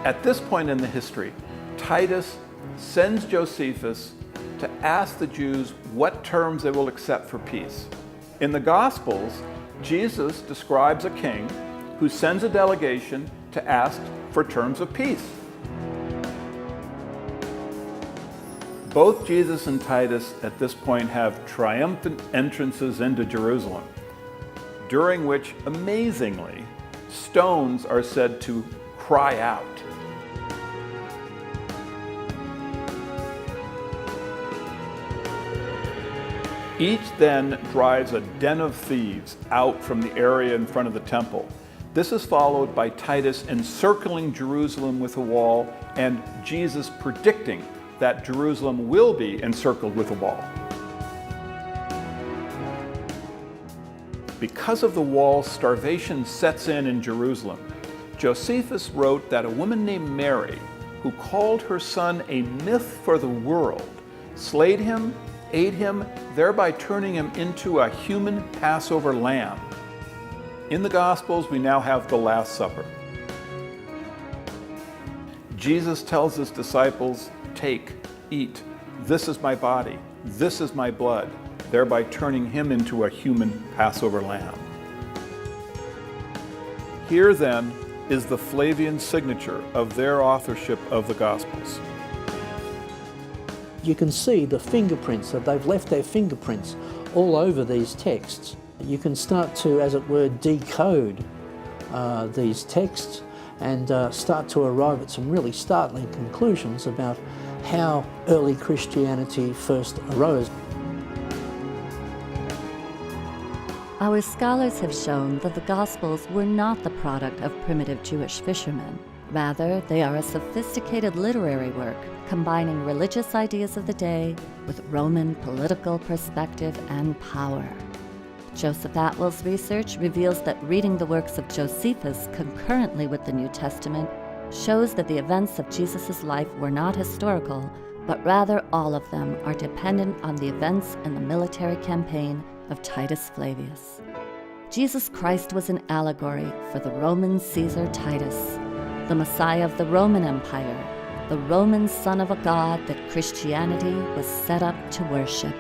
At this point in the history, Titus sends Josephus to ask the Jews what terms they will accept for peace. In the Gospels, Jesus describes a king who sends a delegation to ask for terms of peace. Both Jesus and Titus at this point have triumphant entrances into Jerusalem, during which, amazingly, stones are said to cry out. Each then drives a den of thieves out from the area in front of the temple. This is followed by Titus encircling Jerusalem with a wall and Jesus predicting that Jerusalem will be encircled with a wall. Because of the wall, starvation sets in Jerusalem. Josephus wrote that a woman named Mary, who called her son a myth for the world, slayed him, ate him, thereby turning him into a human Passover lamb. In the Gospels, we now have the Last Supper. Jesus tells his disciples, "Take, eat, this is my body, this is my blood," thereby turning him into a human Passover lamb. Here then is the Flavian signature of their authorship of the Gospels. You can see the fingerprints, that they've left their fingerprints all over these texts. You can start to, as it were, decode these texts and start to arrive at some really startling conclusions about how early Christianity first arose. Our scholars have shown that the Gospels were not the product of primitive Jewish fishermen. Rather, they are a sophisticated literary work combining religious ideas of the day with Roman political perspective and power. Joseph Atwell's research reveals that reading the works of Josephus concurrently with the New Testament shows that the events of Jesus' life were not historical, but rather all of them are dependent on the events in the military campaign of Titus Flavius. Jesus Christ was an allegory for the Roman Caesar Titus, the Messiah of the Roman Empire, the Roman son of a god that Christianity was set up to worship.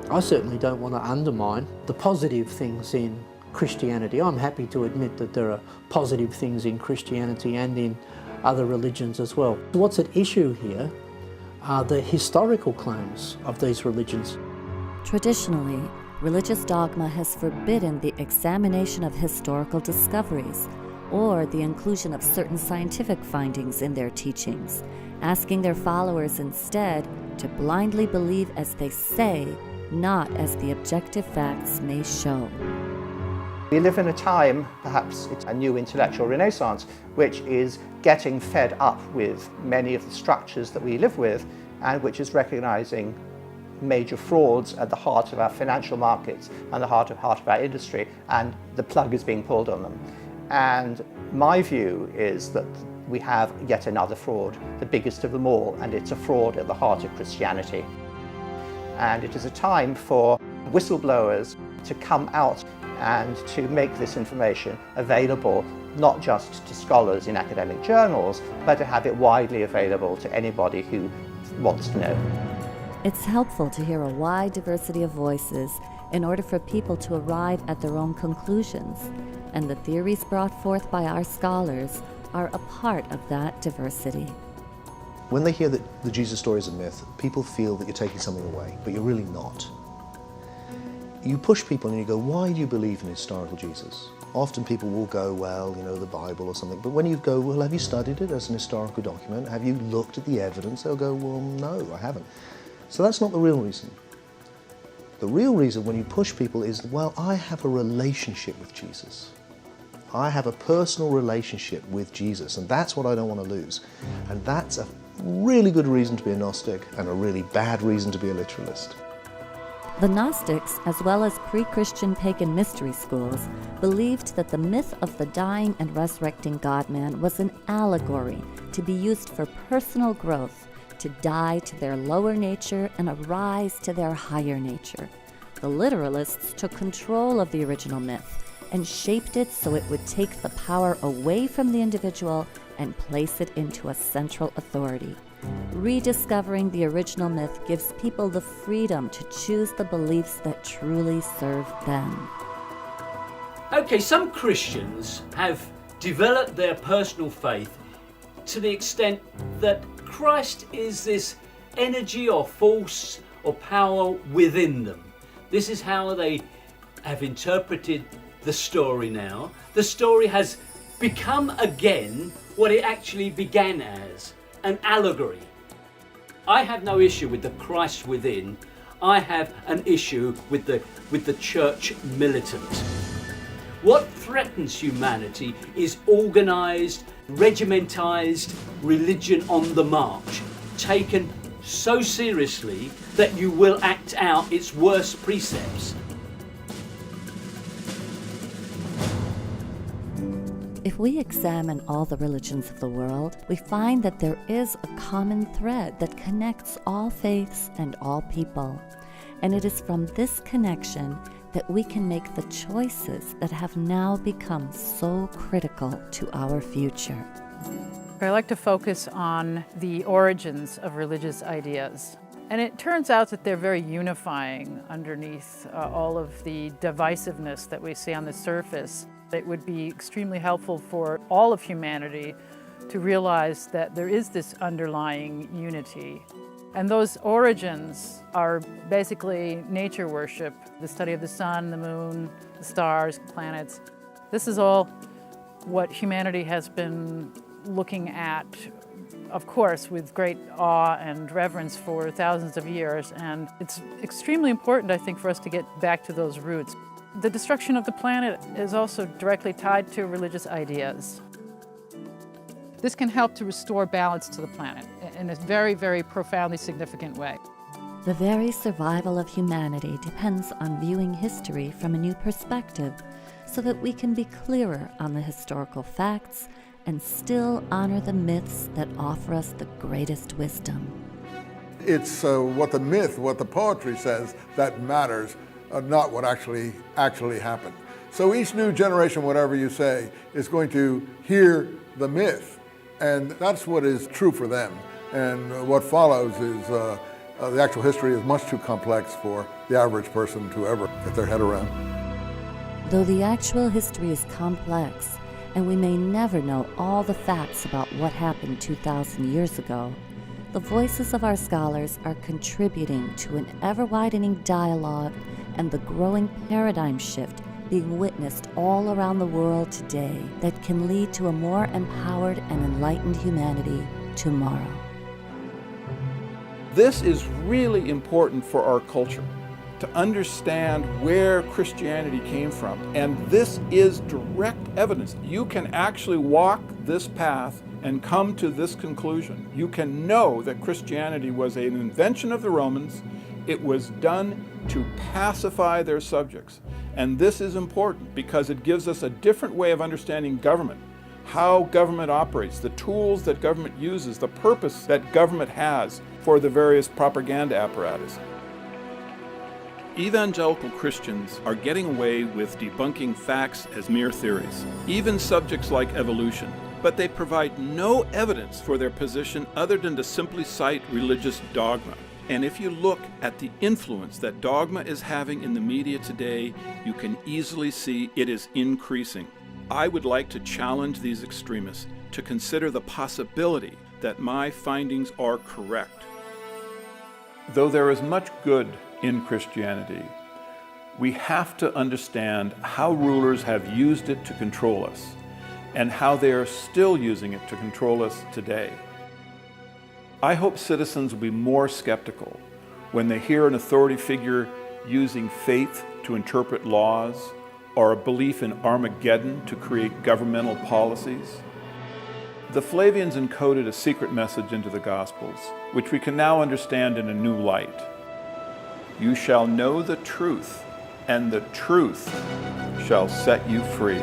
I certainly don't want to undermine the positive things in Christianity. I'm happy to admit that there are positive things in Christianity and in other religions as well. What's at issue here are the historical claims of these religions. Traditionally, religious dogma has forbidden the examination of historical discoveries or the inclusion of certain scientific findings in their teachings, asking their followers instead to blindly believe as they say, not as the objective facts may show. We live in a time, perhaps it's a new intellectual renaissance, which is getting fed up with many of the structures that we live with and which is recognizing major frauds at the heart of our financial markets and the heart of our industry, and the plug is being pulled on them. And my view is that we have yet another fraud, the biggest of them all, and it's a fraud at the heart of Christianity. And it is a time for whistleblowers to come out and to make this information available not just to scholars in academic journals, but to have it widely available to anybody who wants to know. It's helpful to hear a wide diversity of voices in order for people to arrive at their own conclusions, and the theories brought forth by our scholars are a part of that diversity. When they hear that the Jesus story is a myth, people feel that you're taking something away, but you're really not. you push people and you go, why do you believe in historical Jesus? Often people will go, well, you know, the Bible or something. But when you go, well, have you studied it as an historical document? Have you looked at the evidence? They'll go, well, no, I haven't. So that's not the real reason. The real reason when you push people is, well, I have a relationship with Jesus. I have a personal relationship with Jesus, and that's what I don't want to lose. And that's a really good reason to be a Gnostic and a really bad reason to be a literalist. The Gnostics, as well as pre-Christian pagan mystery schools, believed that the myth of the dying and resurrecting God-man was an allegory to be used for personal growth, to die to their lower nature and arise to their higher nature. The literalists took control of the original myth and shaped it so it would take the power away from the individual and place it into a central authority. Rediscovering the original myth gives people the freedom to choose the beliefs that truly serve them. Okay, some Christians have developed their personal faith to the extent that Christ is this energy or force or power within them. This is how they have interpreted the story now. The story has become again what it actually began as, an allegory. I have no issue with the Christ within. I have an issue with the church militant. What threatens humanity is organised, regimentised religion on the march, taken so seriously that you will act out its worst precepts. If we examine all the religions of the world, we find that there is a common thread that connects all faiths and all people. And it is from this connection that we can make the choices that have now become so critical to our future. I like to focus on the origins of religious ideas. And it turns out that they're very unifying underneath all of the divisiveness that we see on the surface. It would be extremely helpful for all of humanity to realize that there is this underlying unity. And those origins are basically nature worship, the study of the sun, the moon, the stars, planets. This is all what humanity has been looking at, of course, with great awe and reverence for thousands of years. And it's extremely important, I think, for us to get back to those roots. The destruction of the planet is also directly tied to religious ideas. This can help to restore balance to the planet in a very, very profoundly significant way. The very survival of humanity depends on viewing history from a new perspective so that we can be clearer on the historical facts and still honor the myths that offer us the greatest wisdom. It's what the myth, what the poetry says that matters, not what actually happened. So each new generation, whatever you say, is going to hear the myth, and that's what is true for them. And what follows is the actual history is much too complex for the average person to ever get their head around. Though the actual history is complex, and we may never know all the facts about what happened 2,000 years ago, the voices of our scholars are contributing to an ever-widening dialogue and the growing paradigm shift being witnessed all around the world today that can lead to a more empowered and enlightened humanity tomorrow. This is really important for our culture, to understand where Christianity came from. And this is direct evidence. You can actually walk this path and come to this conclusion. You can know that Christianity was an invention of the Romans. It was done to pacify their subjects. And this is important because it gives us a different way of understanding government, how government operates, the tools that government uses, the purpose that government has for the various propaganda apparatus. Evangelical Christians are getting away with debunking facts as mere theories, even subjects like evolution, but they provide no evidence for their position other than to simply cite religious dogma. And if you look at the influence that dogma is having in the media today, you can easily see it is increasing. I would like to challenge these extremists to consider the possibility that my findings are correct. Though there is much good in Christianity, we have to understand how rulers have used it to control us and how they are still using it to control us today. I hope citizens will be more skeptical when they hear an authority figure using faith to interpret laws or a belief in Armageddon to create governmental policies. The Flavians encoded a secret message into the Gospels, which we can now understand in a new light. You shall know the truth, and the truth shall set you free.